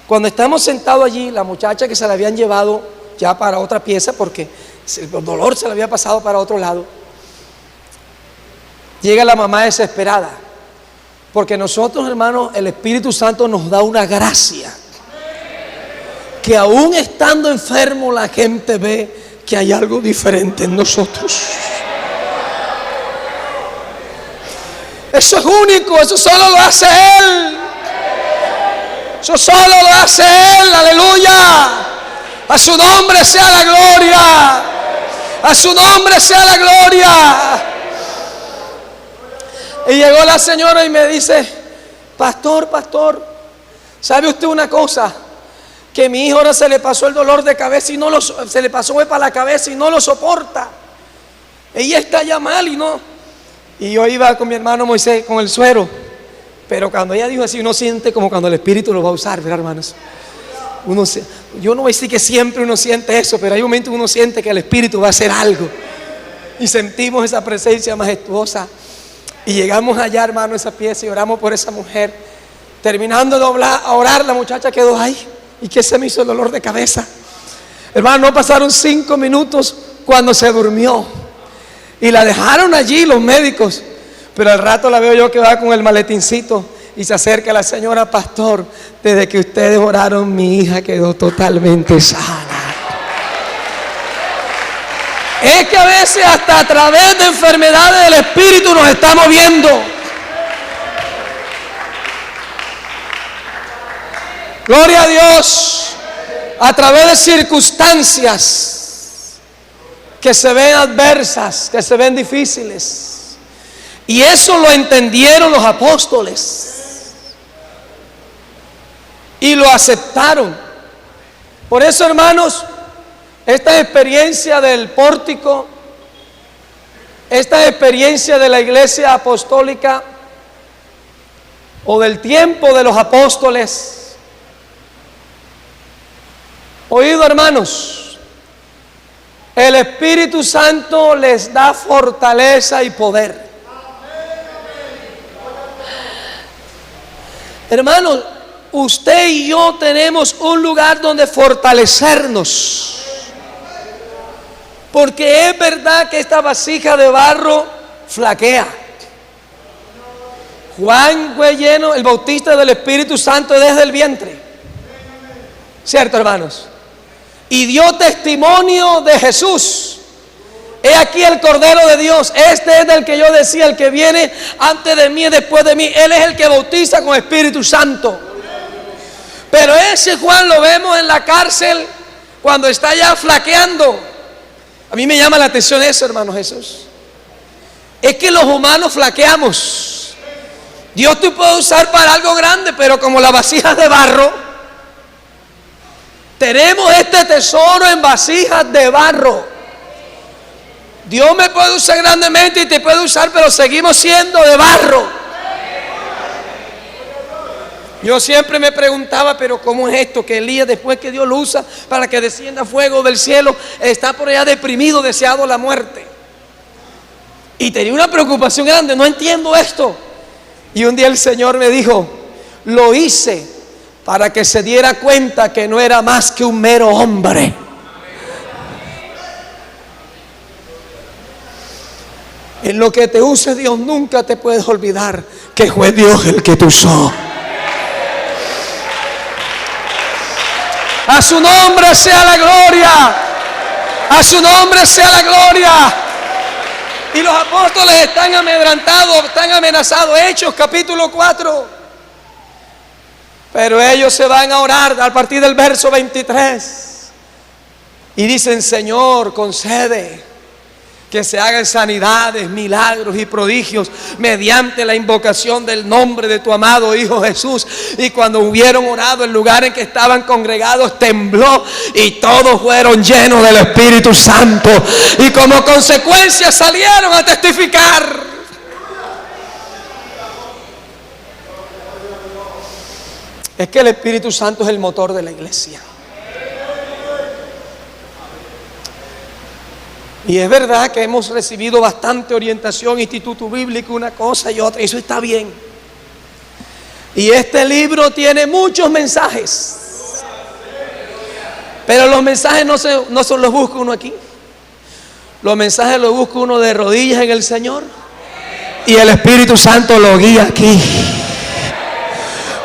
Cuando estamos sentados allí, la muchacha que se la habían llevado ya para otra pieza porque el dolor se le había pasado para otro lado. Llega la mamá desesperada, porque nosotros, hermanos, el Espíritu Santo nos da una gracia, que aún estando enfermo la gente ve que hay algo diferente en nosotros. Eso es único, eso solo lo hace Él. Eso solo lo hace Él, aleluya. A su nombre sea la gloria. A su nombre sea la gloria. Y llegó la señora y me dice, pastor, ¿sabe usted una cosa? Que mi hijo ahora se le pasó el dolor de cabeza y se le pasó para la cabeza y no lo soporta. Ella está ya mal y no. Y yo iba con mi hermano Moisés con el suero. Pero cuando ella dijo así, uno siente como cuando el Espíritu lo va a usar, ¿verdad, hermanos? Yo no voy a decir que siempre uno siente eso, pero hay momentos que uno siente que el Espíritu va a hacer algo. Y sentimos esa presencia majestuosa. Y llegamos allá, hermano, a esa pieza y oramos por esa mujer. Terminando de orar, la muchacha quedó ahí. ¿Y qué se me hizo el dolor de cabeza? Hermano, no pasaron 5 minutos cuando se durmió. Y la dejaron allí los médicos. Pero al rato la veo yo que va con el maletincito y se acerca la señora, pastor, desde que ustedes oraron mi hija quedó totalmente sana. Es que a veces hasta a través de enfermedades del Espíritu nos está moviendo. Gloria a Dios. A través de circunstancias que se ven adversas, que se ven difíciles. Y eso lo entendieron los apóstoles. Y lo aceptaron. Por eso, hermanos, esta experiencia del pórtico, esta experiencia de la iglesia apostólica o del tiempo de los apóstoles, oído, hermanos, el Espíritu Santo les da fortaleza y poder. Hermanos, usted y yo tenemos un lugar donde fortalecernos. Porque es verdad que esta vasija de barro flaquea. Juan fue lleno, el bautista del Espíritu Santo desde el vientre. ¿Cierto, hermanos? Y dio testimonio de Jesús. He aquí el Cordero de Dios. Este es del que yo decía, el que viene antes de mí y después de mí. Él es el que bautiza con Espíritu Santo. Pero ese Juan lo vemos en la cárcel cuando está ya flaqueando. A mí me llama la atención eso, hermano Jesús. Es que los humanos flaqueamos. Dios te puede usar para algo grande, pero como la vasija de barro, tenemos este tesoro en vasijas de barro. Dios me puede usar grandemente y te puede usar, pero seguimos siendo de barro. Yo siempre me preguntaba, pero ¿cómo es esto? Que Elías, después que Dios lo usa para que descienda fuego del cielo, está por allá deprimido, deseado la muerte. Y tenía una preocupación grande, no entiendo esto. Y un día el Señor me dijo, lo hice para que se diera cuenta que no era más que un mero hombre. En lo que te use Dios, nunca te puedes olvidar que fue Dios el que te usó. A su nombre sea la gloria. A su nombre sea la gloria. Y los apóstoles están amedrentados, están amenazados. Hechos capítulo 4. Pero ellos se van a orar a partir del verso 23. Y dicen, Señor, concede que se hagan sanidades, milagros y prodigios mediante la invocación del nombre de tu amado Hijo Jesús. Y cuando hubieron orado, el lugar en que estaban congregados tembló y todos fueron llenos del Espíritu Santo. Y como consecuencia salieron a testificar. Es que el Espíritu Santo es el motor de la iglesia. Y es verdad que hemos recibido bastante orientación, instituto bíblico, una cosa y otra, y eso está bien. Y este libro tiene muchos mensajes, pero los mensajes no se los busca uno aquí. Los mensajes los busca uno de rodillas en el Señor, y el Espíritu Santo lo guía aquí.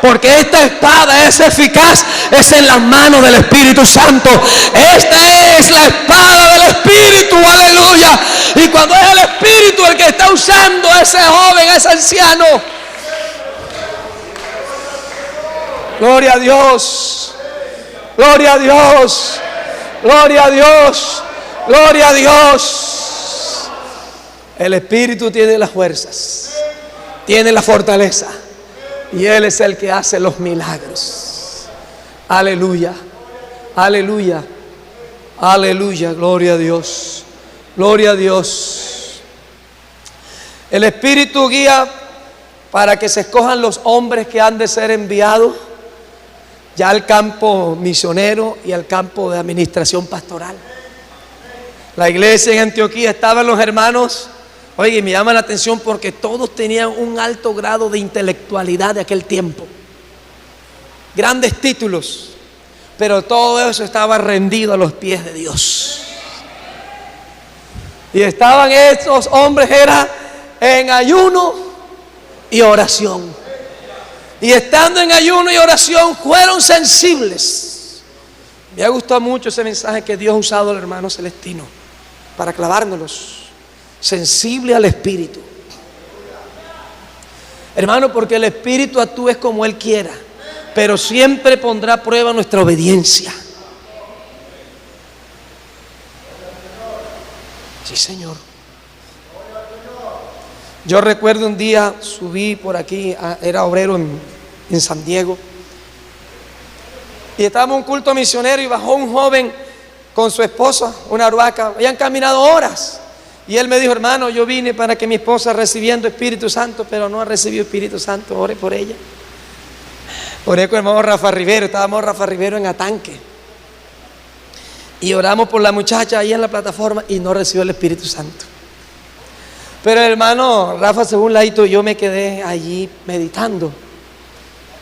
Porque esta espada es eficaz, es en las manos del Espíritu Santo. Esta es la espada del Espíritu, aleluya. Y cuando es el Espíritu el que está usando a ese joven, a ese anciano, gloria a Dios, gloria a Dios, gloria a Dios, gloria a Dios. El Espíritu tiene las fuerzas, tiene la fortaleza. Y Él es el que hace los milagros. Aleluya, aleluya, aleluya, gloria a Dios, gloria a Dios. El Espíritu guía para que se escojan los hombres que han de ser enviados ya al campo misionero y al campo de administración pastoral. La iglesia en Antioquía, estaban los hermanos. Oye, me llama la atención porque todos tenían un alto grado de intelectualidad de aquel tiempo. Grandes títulos, pero todo eso estaba rendido a los pies de Dios. Y estaban estos hombres, era en ayuno y oración. Y estando en ayuno y oración, fueron sensibles. Me ha gustado mucho ese mensaje que Dios ha usado al hermano Celestino para clavárnoslos. Sensible al Espíritu, hermano, porque el Espíritu actúa como Él quiera, pero siempre pondrá a prueba nuestra obediencia. Sí, Señor. Yo recuerdo un día subí por aquí, era obrero en San Diego, y estábamos en un culto misionero y bajó un joven con su esposa, una arhuaca. Habían caminado horas. Y él me dijo, hermano, yo vine para que mi esposa recibiendo Espíritu Santo, pero no ha recibido Espíritu Santo, ore por ella. Oré con el hermano Rafa Rivero, estábamos Rafa Rivero en Atanque. Y oramos por la muchacha ahí en la plataforma y no recibió el Espíritu Santo. Pero el hermano Rafa, según ladito, yo me quedé allí meditando.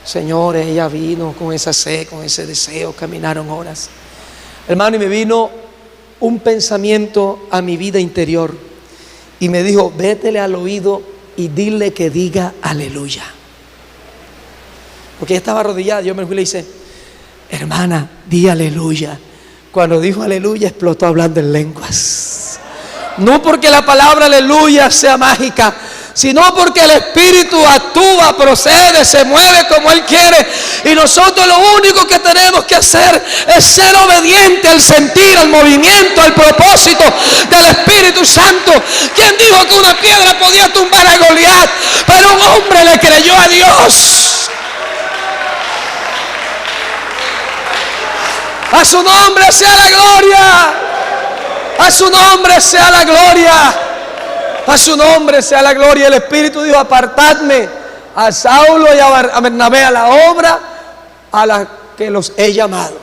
Señor, ella vino con esa sed, con ese deseo, caminaron horas. Hermano, y me vino un pensamiento a mi vida interior y me dijo, vétele al oído y dile que diga aleluya. Porque ella estaba arrodillada, yo me fui y le hice, hermana, di aleluya. Cuando dijo aleluya, explotó hablando en lenguas. No porque la palabra aleluya sea mágica, sino porque el Espíritu actúa, procede, se mueve como Él quiere. Y nosotros lo único que tenemos que hacer es ser obediente al sentir, al movimiento, al propósito del Espíritu Santo. ¿Quién dijo que una piedra podía tumbar a Goliat? Pero un hombre le creyó a Dios. A su nombre sea la gloria. A su nombre sea la gloria. A su nombre sea la gloria. El Espíritu dijo, apartadme a Saulo y a Bernabé a la obra a la que los he llamado.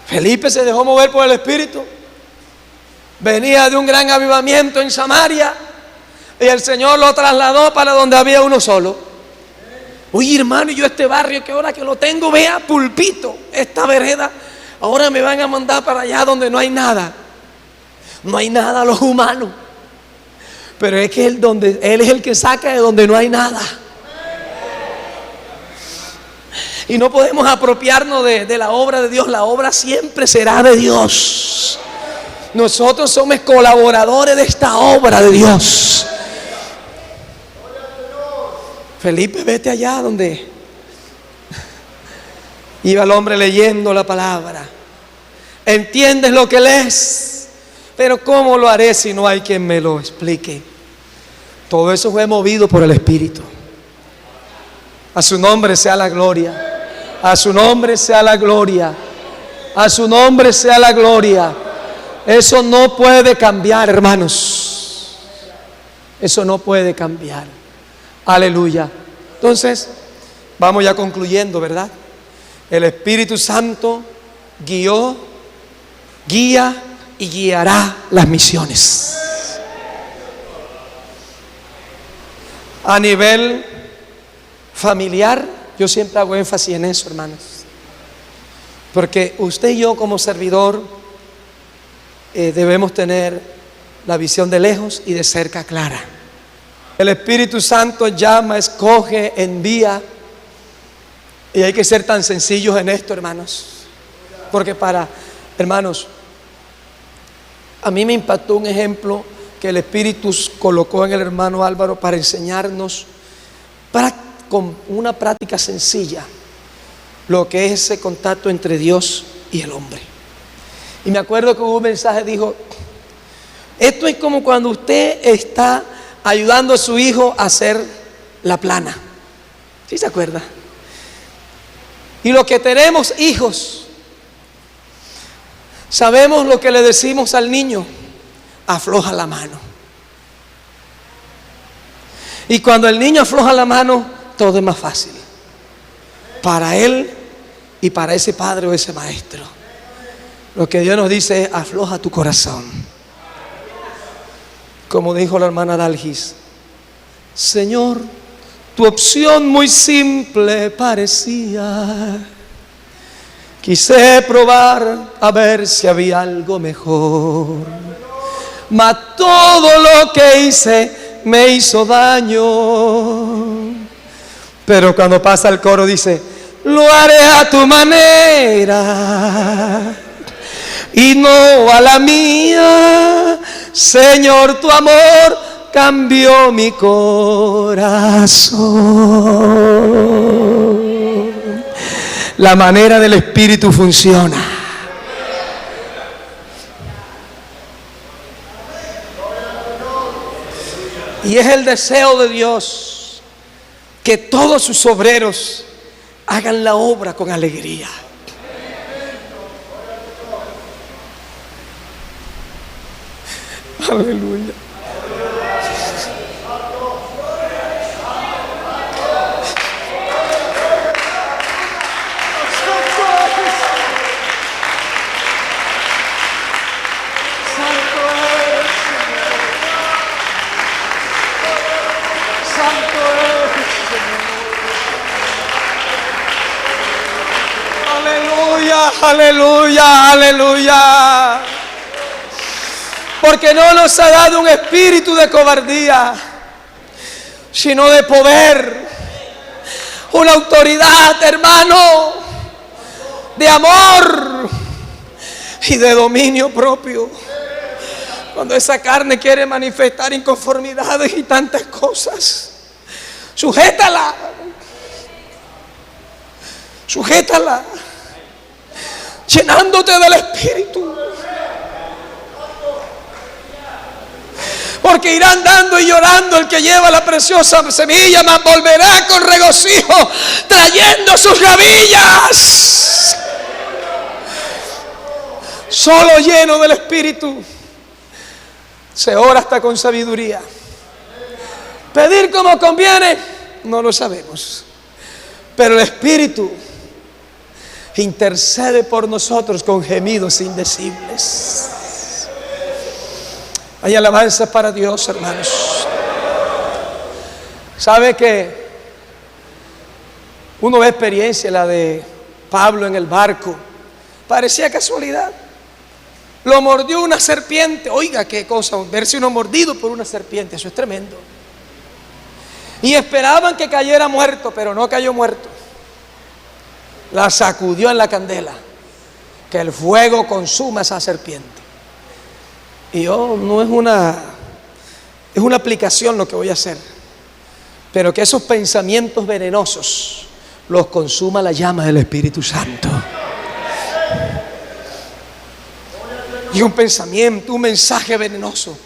Felipe se dejó mover por el Espíritu. Venía de un gran avivamiento en Samaria y el Señor lo trasladó para donde había uno solo. Oye, hermano, y yo este barrio que ahora que lo tengo, vea, Pulpito, esta vereda, ahora me van a mandar para allá donde no hay nada. No hay nada a los humanos. Pero es que Él es el que saca de donde no hay nada. Y no podemos apropiarnos de la obra de Dios. La obra siempre será de Dios. Nosotros somos colaboradores de esta obra de Dios. Felipe, vete allá donde iba el hombre leyendo la palabra. ¿Entiendes lo que lees? Pero ¿cómo lo haré si no hay quien me lo explique? Todo eso fue movido por el Espíritu. A su nombre sea la gloria. A su nombre sea la gloria. A su nombre sea la gloria. Eso no puede cambiar, hermanos. Eso no puede cambiar. Aleluya. Entonces, vamos ya concluyendo, ¿verdad? El Espíritu Santo guía y guiará las misiones. A nivel familiar, yo siempre hago énfasis en eso, hermanos. Porque usted y yo como servidor debemos tener la visión de lejos y de cerca clara. El Espíritu Santo llama, escoge, envía. Y hay que ser tan sencillos en esto, hermanos. Porque hermanos, a mí me impactó un ejemplo que el Espíritu colocó en el hermano Álvaro para enseñarnos con una práctica sencilla lo que es ese contacto entre Dios y el hombre. Y me acuerdo que hubo un mensaje, dijo: esto es como cuando usted está ayudando a su hijo a hacer la plana. ¿Sí se acuerda? Y los que tenemos hijos sabemos lo que le decimos al niño: afloja la mano. Y cuando el niño afloja la mano, todo es más fácil para él y para ese padre o ese maestro. Lo que Dios nos dice es: afloja tu corazón. Como dijo la hermana Dalgis: Señor, tu opción muy simple parecía. Quise probar a ver si había algo mejor, mas todo lo que hice me hizo daño. Pero cuando pasa el coro dice: lo haré a tu manera y no a la mía. Señor, tu amor cambió mi corazón. La manera del Espíritu funciona. Y es el deseo de Dios que todos sus obreros hagan la obra con alegría. Aleluya. Aleluya, aleluya. Porque no nos ha dado un espíritu de cobardía, sino de poder, una autoridad, hermano, de amor y de dominio propio. Cuando esa carne quiere manifestar inconformidades y tantas cosas, sujétala, sujétala, llenándote del Espíritu. Porque irán dando y llorando el que lleva la preciosa semilla, mas volverá con regocijo trayendo sus gavillas. Solo lleno del Espíritu se ora hasta con sabiduría. Pedir como conviene, no lo sabemos, pero el Espíritu intercede por nosotros con gemidos indecibles. Hay alabanzas para Dios, hermanos. ¿Sabe que uno ve experiencia, la de Pablo en el barco? Parecía casualidad. Lo mordió una serpiente. Oiga, qué cosa, verse uno mordido por una serpiente, eso es tremendo. Y esperaban que cayera muerto, pero no cayó muerto. La sacudió en la candela, que el fuego consuma esa serpiente. Y no es una aplicación lo que voy a hacer, pero que esos pensamientos venenosos los consuma la llama del Espíritu Santo. Y un pensamiento, un mensaje venenoso,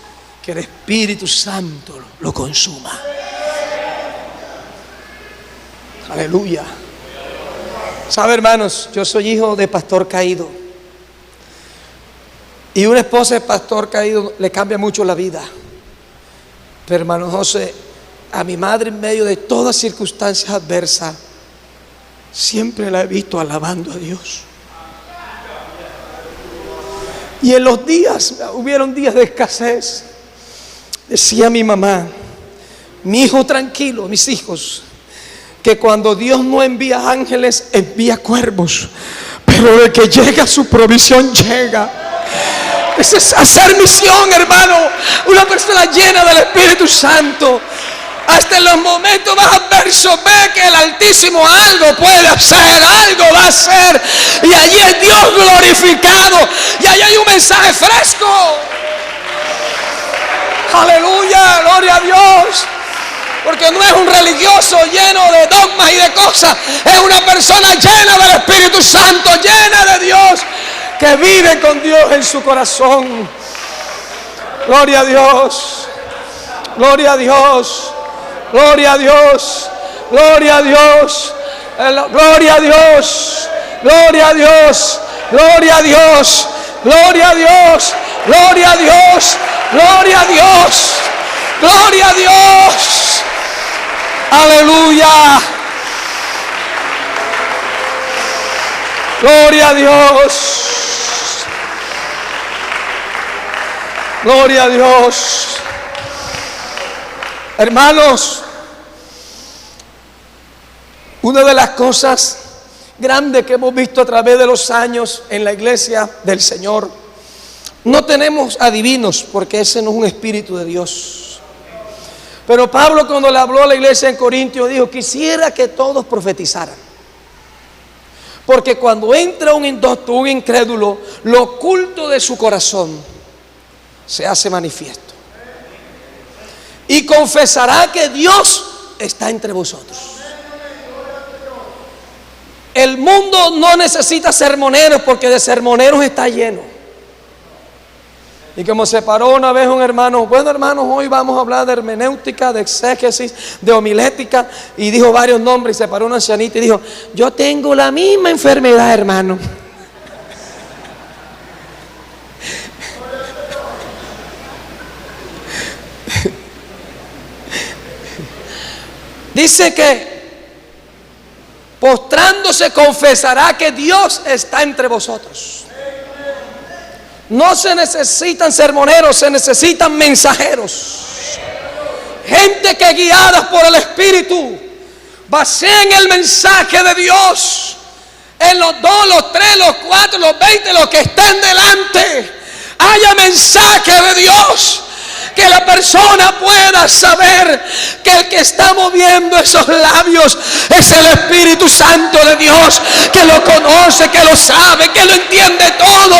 que el Espíritu Santo lo consuma. Aleluya. ¿Sabe, hermanos? Yo soy hijo de pastor caído. Y una esposa de pastor caído le cambia mucho la vida. Pero, hermano José, a mi madre, en medio de todas circunstancias adversas, siempre la he visto alabando a Dios. Y en los días, hubieron días de escasez, decía mi mamá: mi hijo, tranquilo, mis hijos, que cuando Dios no envía ángeles, envía cuervos, pero de que llega su provisión, llega. Ese es hacer misión, hermano. Una persona llena del Espíritu Santo, hasta en los momentos más adversos, ve que el Altísimo algo puede hacer, algo va a hacer, y allí es Dios glorificado, y allí hay un mensaje fresco. Aleluya, gloria a Dios. Porque no es un religioso lleno de dogmas y de cosas, es una persona llena del Espíritu Santo, llena de Dios, que vive con Dios en su corazón. Gloria a Dios, gloria a Dios, gloria a Dios, gloria a Dios, gloria a Dios, gloria a Dios, gloria a Dios, gloria a Dios, gloria a Dios, gloria a Dios, gloria a Dios. Aleluya. Gloria a Dios. Gloria a Dios. Hermanos, una de las cosas grandes que hemos visto a través de los años en la iglesia del Señor, no tenemos adivinos, porque ese no es un espíritu de Dios. Pero Pablo, cuando le habló a la iglesia en Corintios, dijo: quisiera que todos profetizaran. Porque cuando entra un indocto, un incrédulo, lo oculto de su corazón se hace manifiesto. Y confesará que Dios está entre vosotros. El mundo no necesita sermoneros, porque de sermoneros está lleno. Y como se paró una vez un hermano: bueno, hermanos, hoy vamos a hablar de hermenéutica, de exégesis, de homilética, y dijo varios nombres. Y se paró una ancianita y dijo: yo tengo la misma enfermedad, hermano. Dice que postrándose confesará que Dios está entre vosotros. No se necesitan sermoneros, se necesitan mensajeros. Gente que, guiadas por el Espíritu, baseen el mensaje de Dios en los 2, los 3, los 4, los 20, los que estén delante. Haya mensaje de Dios, que la persona pueda saber que el que está moviendo esos labios es el Espíritu Santo de Dios, que lo conoce, que lo sabe, que lo entiende todo.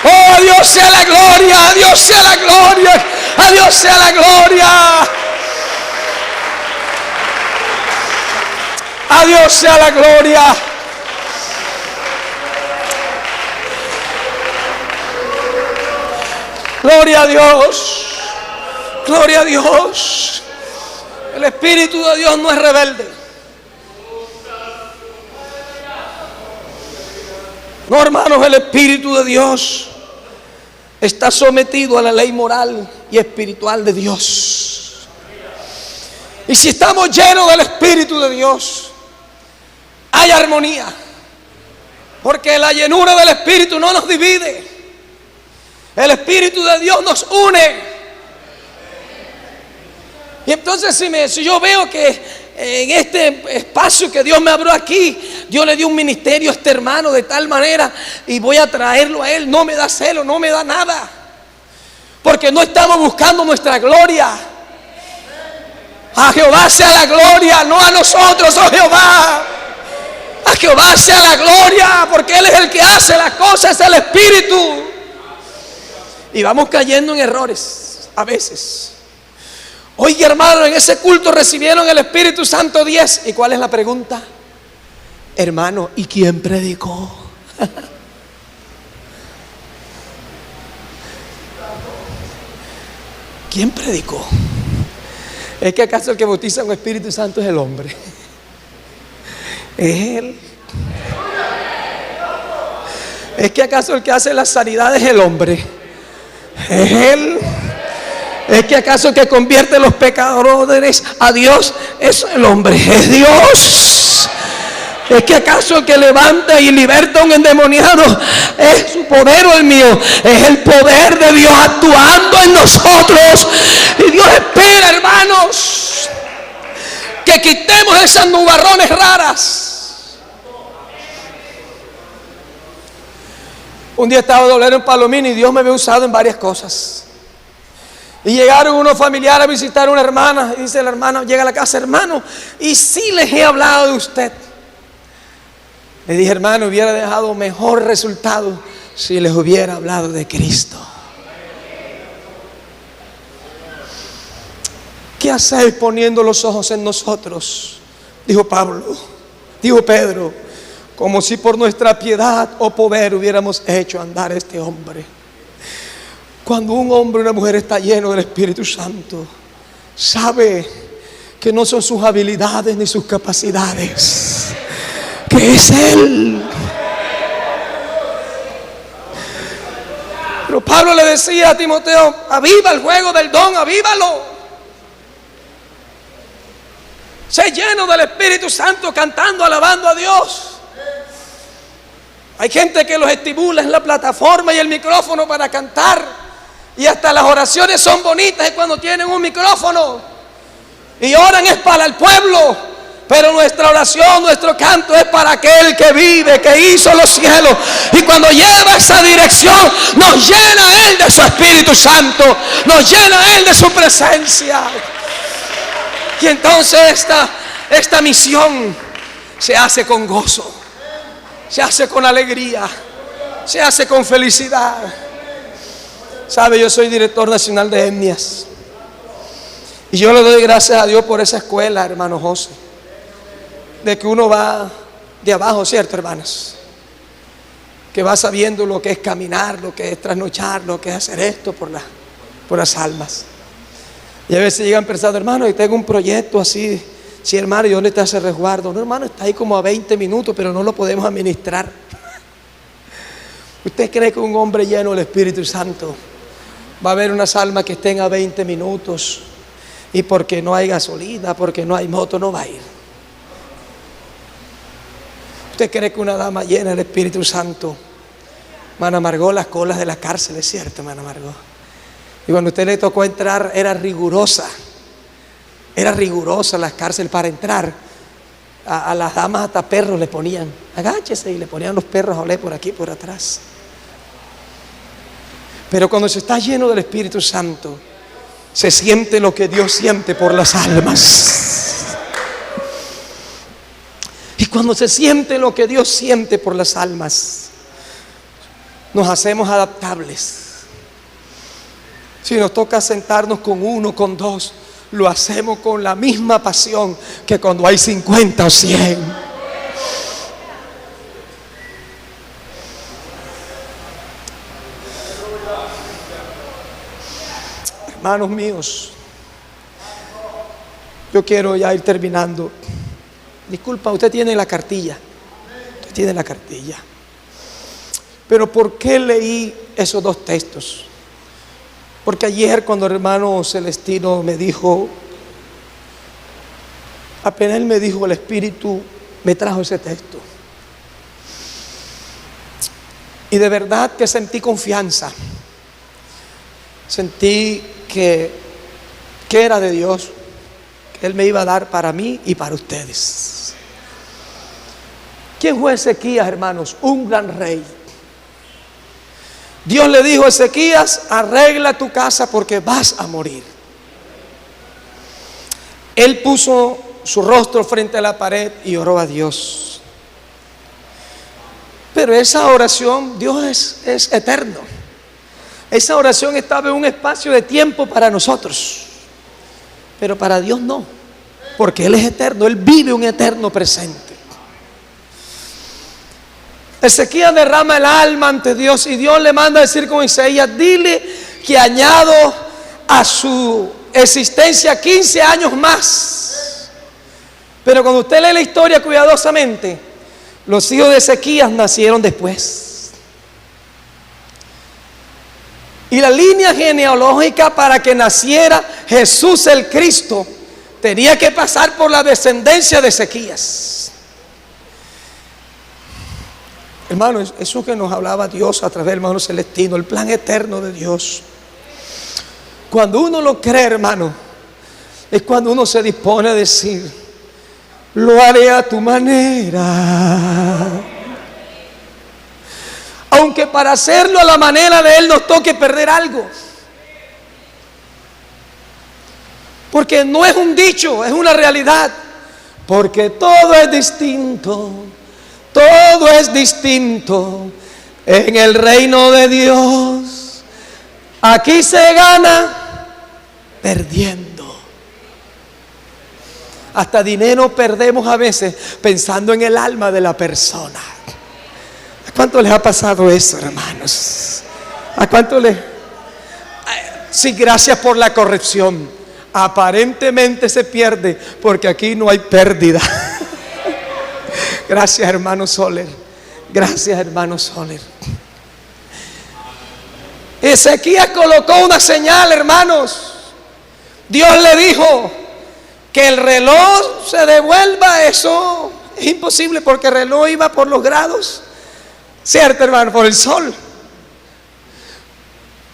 Oh, a Dios sea la gloria, a Dios sea la gloria, a Dios sea la gloria. A Dios sea la gloria. Gloria a Dios. Gloria a Dios. El Espíritu de Dios no es rebelde. No, hermanos, el Espíritu de Dios está sometido a la ley moral y espiritual de Dios. Y si estamos llenos del Espíritu de Dios, hay armonía. Porque la llenura del Espíritu no nos divide. El Espíritu de Dios nos une. Y entonces si yo veo que en este espacio que Dios me abrió aquí, Dios le dio un ministerio a este hermano de tal manera, y voy a traerlo a él, no me da celo, no me da nada, porque no estamos buscando nuestra gloria. A Jehová sea la gloria, no a nosotros, oh Jehová. A Jehová sea la gloria, porque Él es el que hace las cosas, es el Espíritu. Y vamos cayendo en errores a veces. Oye, hermano, en ese culto recibieron el Espíritu Santo 10. ¿Y cuál es la pregunta? Hermano, ¿y quién predicó? ¿Quién predicó? ¿Es que acaso el que bautiza con Espíritu Santo es el hombre? Es Él. ¿Es que acaso el que hace la sanidad es el hombre? Es Él. ¿Es que acaso el que convierte a los pecadores a Dios es el hombre? Es Dios. ¿Es que acaso el que levanta y liberta a un endemoniado es su poder o el mío? Es el poder de Dios actuando en nosotros. Y Dios espera, hermanos, que quitemos esas nubarrones raras. Un día estaba doblero en Palomino y Dios me había usado en varias cosas. Y llegaron unos familiares a visitar a una hermana. Y dice la hermana, llega a la casa: hermano, y sí les he hablado de usted. Le dije: hermano, hubiera dejado mejor resultado si les hubiera hablado de Cristo. ¿Qué hacéis poniendo los ojos en nosotros? Dijo Pedro, como si por nuestra piedad o poder hubiéramos hecho andar a este hombre. Cuando un hombre o una mujer está lleno del Espíritu Santo, sabe que no son sus habilidades ni sus capacidades, que es Él. Pero Pablo le decía a Timoteo: aviva el fuego del don, avívalo. Sé lleno del Espíritu Santo, cantando, alabando a Dios. Hay gente que los estimula en la plataforma y el micrófono para cantar, y hasta las oraciones son bonitas cuando tienen un micrófono y oran es para el pueblo, pero nuestra oración, nuestro canto es para aquel que vive, que hizo los cielos, y cuando lleva esa dirección nos llena Él de su Espíritu Santo, nos llena Él de su presencia. Y entonces esta misión se hace con gozo, se hace con alegría, se hace con felicidad. Sabe, yo soy director nacional de etnias, y yo le doy gracias a Dios por esa escuela, hermano José, de que uno va de abajo, ¿cierto, hermanos? Que va sabiendo lo que es caminar, lo que es trasnochar, lo que es hacer esto por las almas. Y a veces llegan pensando: hermano, y tengo un proyecto así. Sí, hermano, ¿y dónde está ese resguardo? No, hermano, está ahí como a 20 minutos, pero no lo podemos administrar. ¿Usted cree que un hombre lleno del Espíritu Santo va a haber unas almas que estén a 20 minutos y porque no hay gasolina, porque no hay moto, no va a ir? ¿Usted cree que una dama llena del Espíritu Santo amargó las colas de la cárcel? Es cierto, amargó. Y cuando a usted le tocó entrar, era rigurosa las cárceles para entrar. A las damas hasta perros le ponían: agáchese, y le ponían los perros a oler por aquí, por atrás. Pero cuando se está lleno del Espíritu Santo, se siente lo que Dios siente por las almas. Y cuando se siente lo que Dios siente por las almas, nos hacemos adaptables. Si nos toca sentarnos con uno, con dos, lo hacemos con la misma pasión que cuando hay 50 o 100. Hermanos míos, yo quiero ya ir terminando. Disculpa, usted tiene la cartilla. Usted tiene la cartilla. Pero ¿por qué leí esos dos textos? Porque ayer, cuando el hermano Celestino me dijo, apenas él me dijo, el Espíritu me trajo ese texto. Y de verdad que sentí confianza. sentí que era de Dios, que Él me iba a dar para mí y para ustedes. ¿Quién fue Ezequías, hermanos? Un gran rey. Dios le dijo a Ezequías: arregla tu casa porque vas a morir. Él puso su rostro frente a la pared y oró a Dios. Pero esa oración, Dios es eterno. Esa oración estaba en un espacio de tiempo para nosotros, pero para Dios no, porque Él es eterno. Él vive un eterno presente. Ezequías derrama el alma ante Dios y Dios le manda a decir con Isaías: dile que añado a su existencia 15 años más. Pero cuando usted lee la historia cuidadosamente, los hijos de Ezequías nacieron después. Y la línea genealógica para que naciera Jesús el Cristo tenía que pasar por la descendencia de Ezequías. Hermano, eso que nos hablaba Dios a través del hermano Celestino, el plan eterno de Dios. Cuando uno lo cree, hermano, es cuando uno se dispone a decir: lo haré a tu manera. Aunque para hacerlo a la manera de Él nos toque perder algo. Porque no es un dicho, es una realidad. Porque todo es distinto. Todo es distinto en el reino de Dios. Aquí se gana perdiendo. Hasta dinero perdemos a veces pensando en el alma de la persona. ¿A cuánto les ha pasado eso, hermanos? ¿A cuánto les? Sí, gracias por la corrección. Aparentemente se pierde, porque aquí no hay pérdida. Gracias, hermano Soler. Gracias, hermano Soler. Ezequías colocó una señal, hermanos. Dios le dijo que el reloj se devuelva. Eso es imposible, porque el reloj iba por los grados, ¿cierto, hermano? Por el sol.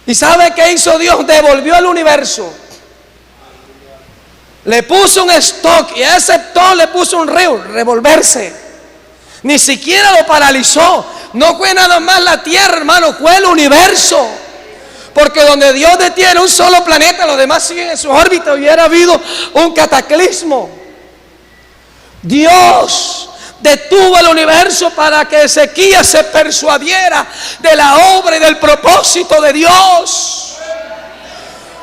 ¿Y sabe qué hizo Dios? Devolvió el universo. Le puso un stop, y a ese stop le puso un revolverse. Ni siquiera lo paralizó. No fue nada más la tierra, hermano, fue el universo. Porque donde Dios detiene un solo planeta, los demás siguen en su órbita. Hubiera habido un cataclismo. Dios detuvo el universo para que Ezequías se persuadiera de la obra y del propósito de Dios.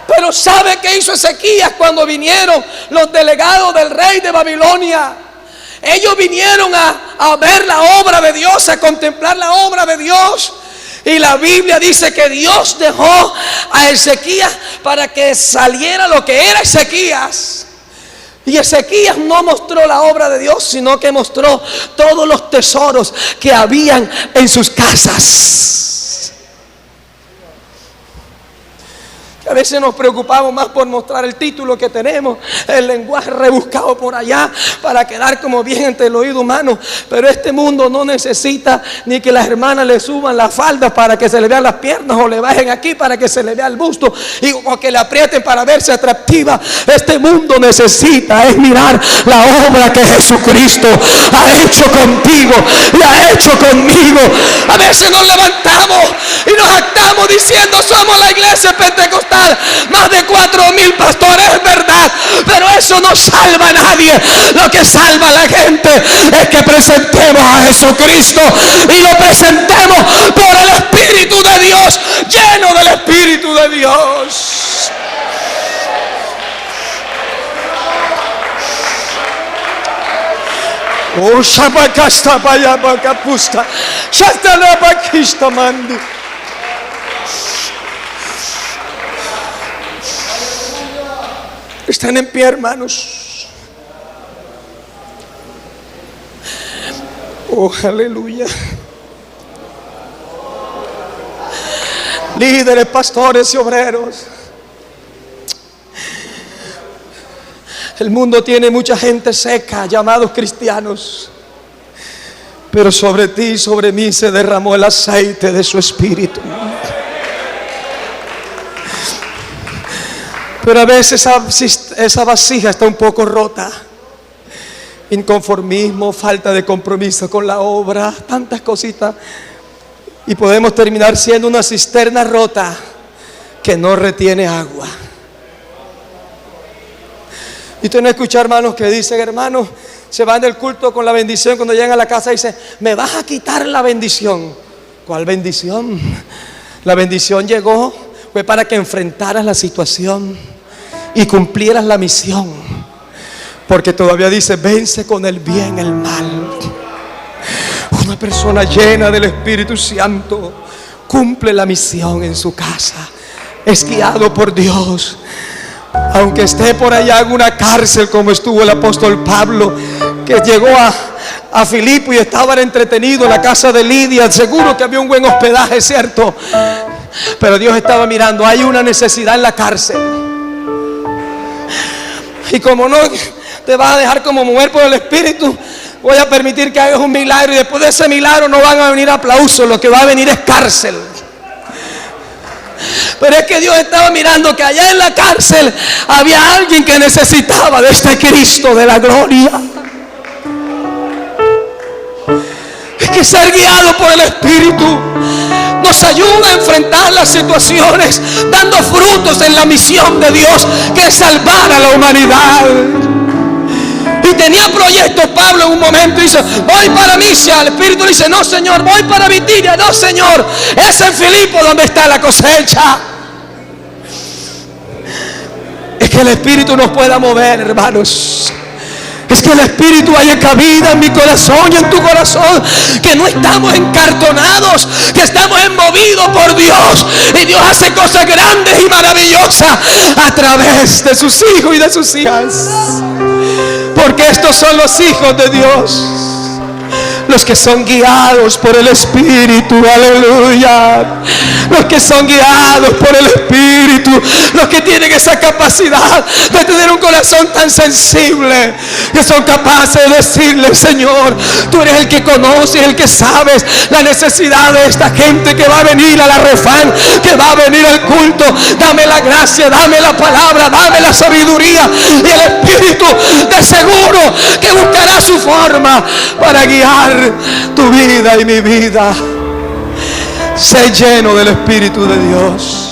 Pero ¿sabe qué hizo Ezequías cuando vinieron los delegados del rey de Babilonia? Ellos vinieron a ver la obra de Dios, a contemplar la obra de Dios. Y la Biblia dice que Dios dejó a Ezequías para que saliera lo que era Ezequías. Y Ezequías no mostró la obra de Dios, sino que mostró todos los tesoros que habían en sus casas. A veces nos preocupamos más por mostrar el título que tenemos, el lenguaje rebuscado por allá para quedar como bien entre el oído humano. Pero este mundo no necesita ni que las hermanas le suban la falda para que se le vean las piernas, o le bajen aquí para que se le vea el busto, o que le aprieten para verse atractiva. Este mundo necesita es mirar la obra que Jesucristo ha hecho contigo y ha hecho conmigo. A veces nos levantamos y nos jactamos diciendo: somos la iglesia pentecostal, más de 4,000 pastores, es verdad, pero eso no salva a nadie. Lo que salva a la gente es que presentemos a Jesucristo, y lo presentemos por el Espíritu de Dios, lleno del Espíritu de Dios. Oh, Shabakasta Bayabakapusta, Shatalabakista Mandi. Están en pie, hermanos. Oh, aleluya. Líderes, pastores y obreros. El mundo tiene mucha gente seca, llamados cristianos. Pero sobre ti y sobre mí se derramó el aceite de su Espíritu. Pero a veces esa vasija está un poco rota. Inconformismo, falta de compromiso con la obra, tantas cositas. Y podemos terminar siendo una cisterna rota que no retiene agua. Y usted no escucha hermanos que dicen, hermanos, se van del culto con la bendición, cuando llegan a la casa dicen, me vas a quitar la bendición. ¿Cuál bendición? La bendición llegó, fue para que enfrentaras la situación y cumplieras la misión. Porque todavía dice, vence con el bien el mal. Una persona llena del Espíritu Santo cumple la misión en su casa, es guiado por Dios. Aunque esté por allá en una cárcel, como estuvo el apóstol Pablo, que llegó a Filipo y estaba entretenido en la casa de Lidia. Seguro que había un buen hospedaje, ¿cierto? Pero Dios estaba mirando, hay una necesidad en la cárcel. Y como no te vas a dejar como mujer por el Espíritu, voy a permitir que hagas un milagro. Y después de ese milagro no van a venir aplausos, lo que va a venir es cárcel. Pero es que Dios estaba mirando que allá en la cárcel había alguien que necesitaba de este Cristo de la gloria. Es que ser guiado por el Espíritu nos ayuda a enfrentar las situaciones, dando frutos en la misión de Dios, que es salvar a la humanidad. Y tenía proyectos Pablo en un momento y dice, voy para Misia. El Espíritu le dice, no Señor, voy para Bitinia. No Señor, es en Filipo donde está la cosecha. Es que el Espíritu nos pueda mover, hermanos. Es que el Espíritu haya cabida en mi corazón y en tu corazón, que no estamos encartonados, que estamos movidos por Dios, y Dios hace cosas grandes y maravillosas a través de sus hijos y de sus hijas. Porque estos son los hijos de Dios, los que son guiados por el Espíritu, aleluya. Los que son guiados por el Espíritu, los que tienen esa capacidad de tener un corazón tan sensible, que son capaces de decirle, Señor, tú eres el que conoces, el que sabes la necesidad de esta gente que va a venir a la refán, que va a venir al culto. Dame la gracia, dame la palabra, dame la sabiduría, y el Espíritu de seguro que buscará su forma para guiar tu vida y mi vida. Sé lleno del Espíritu de Dios.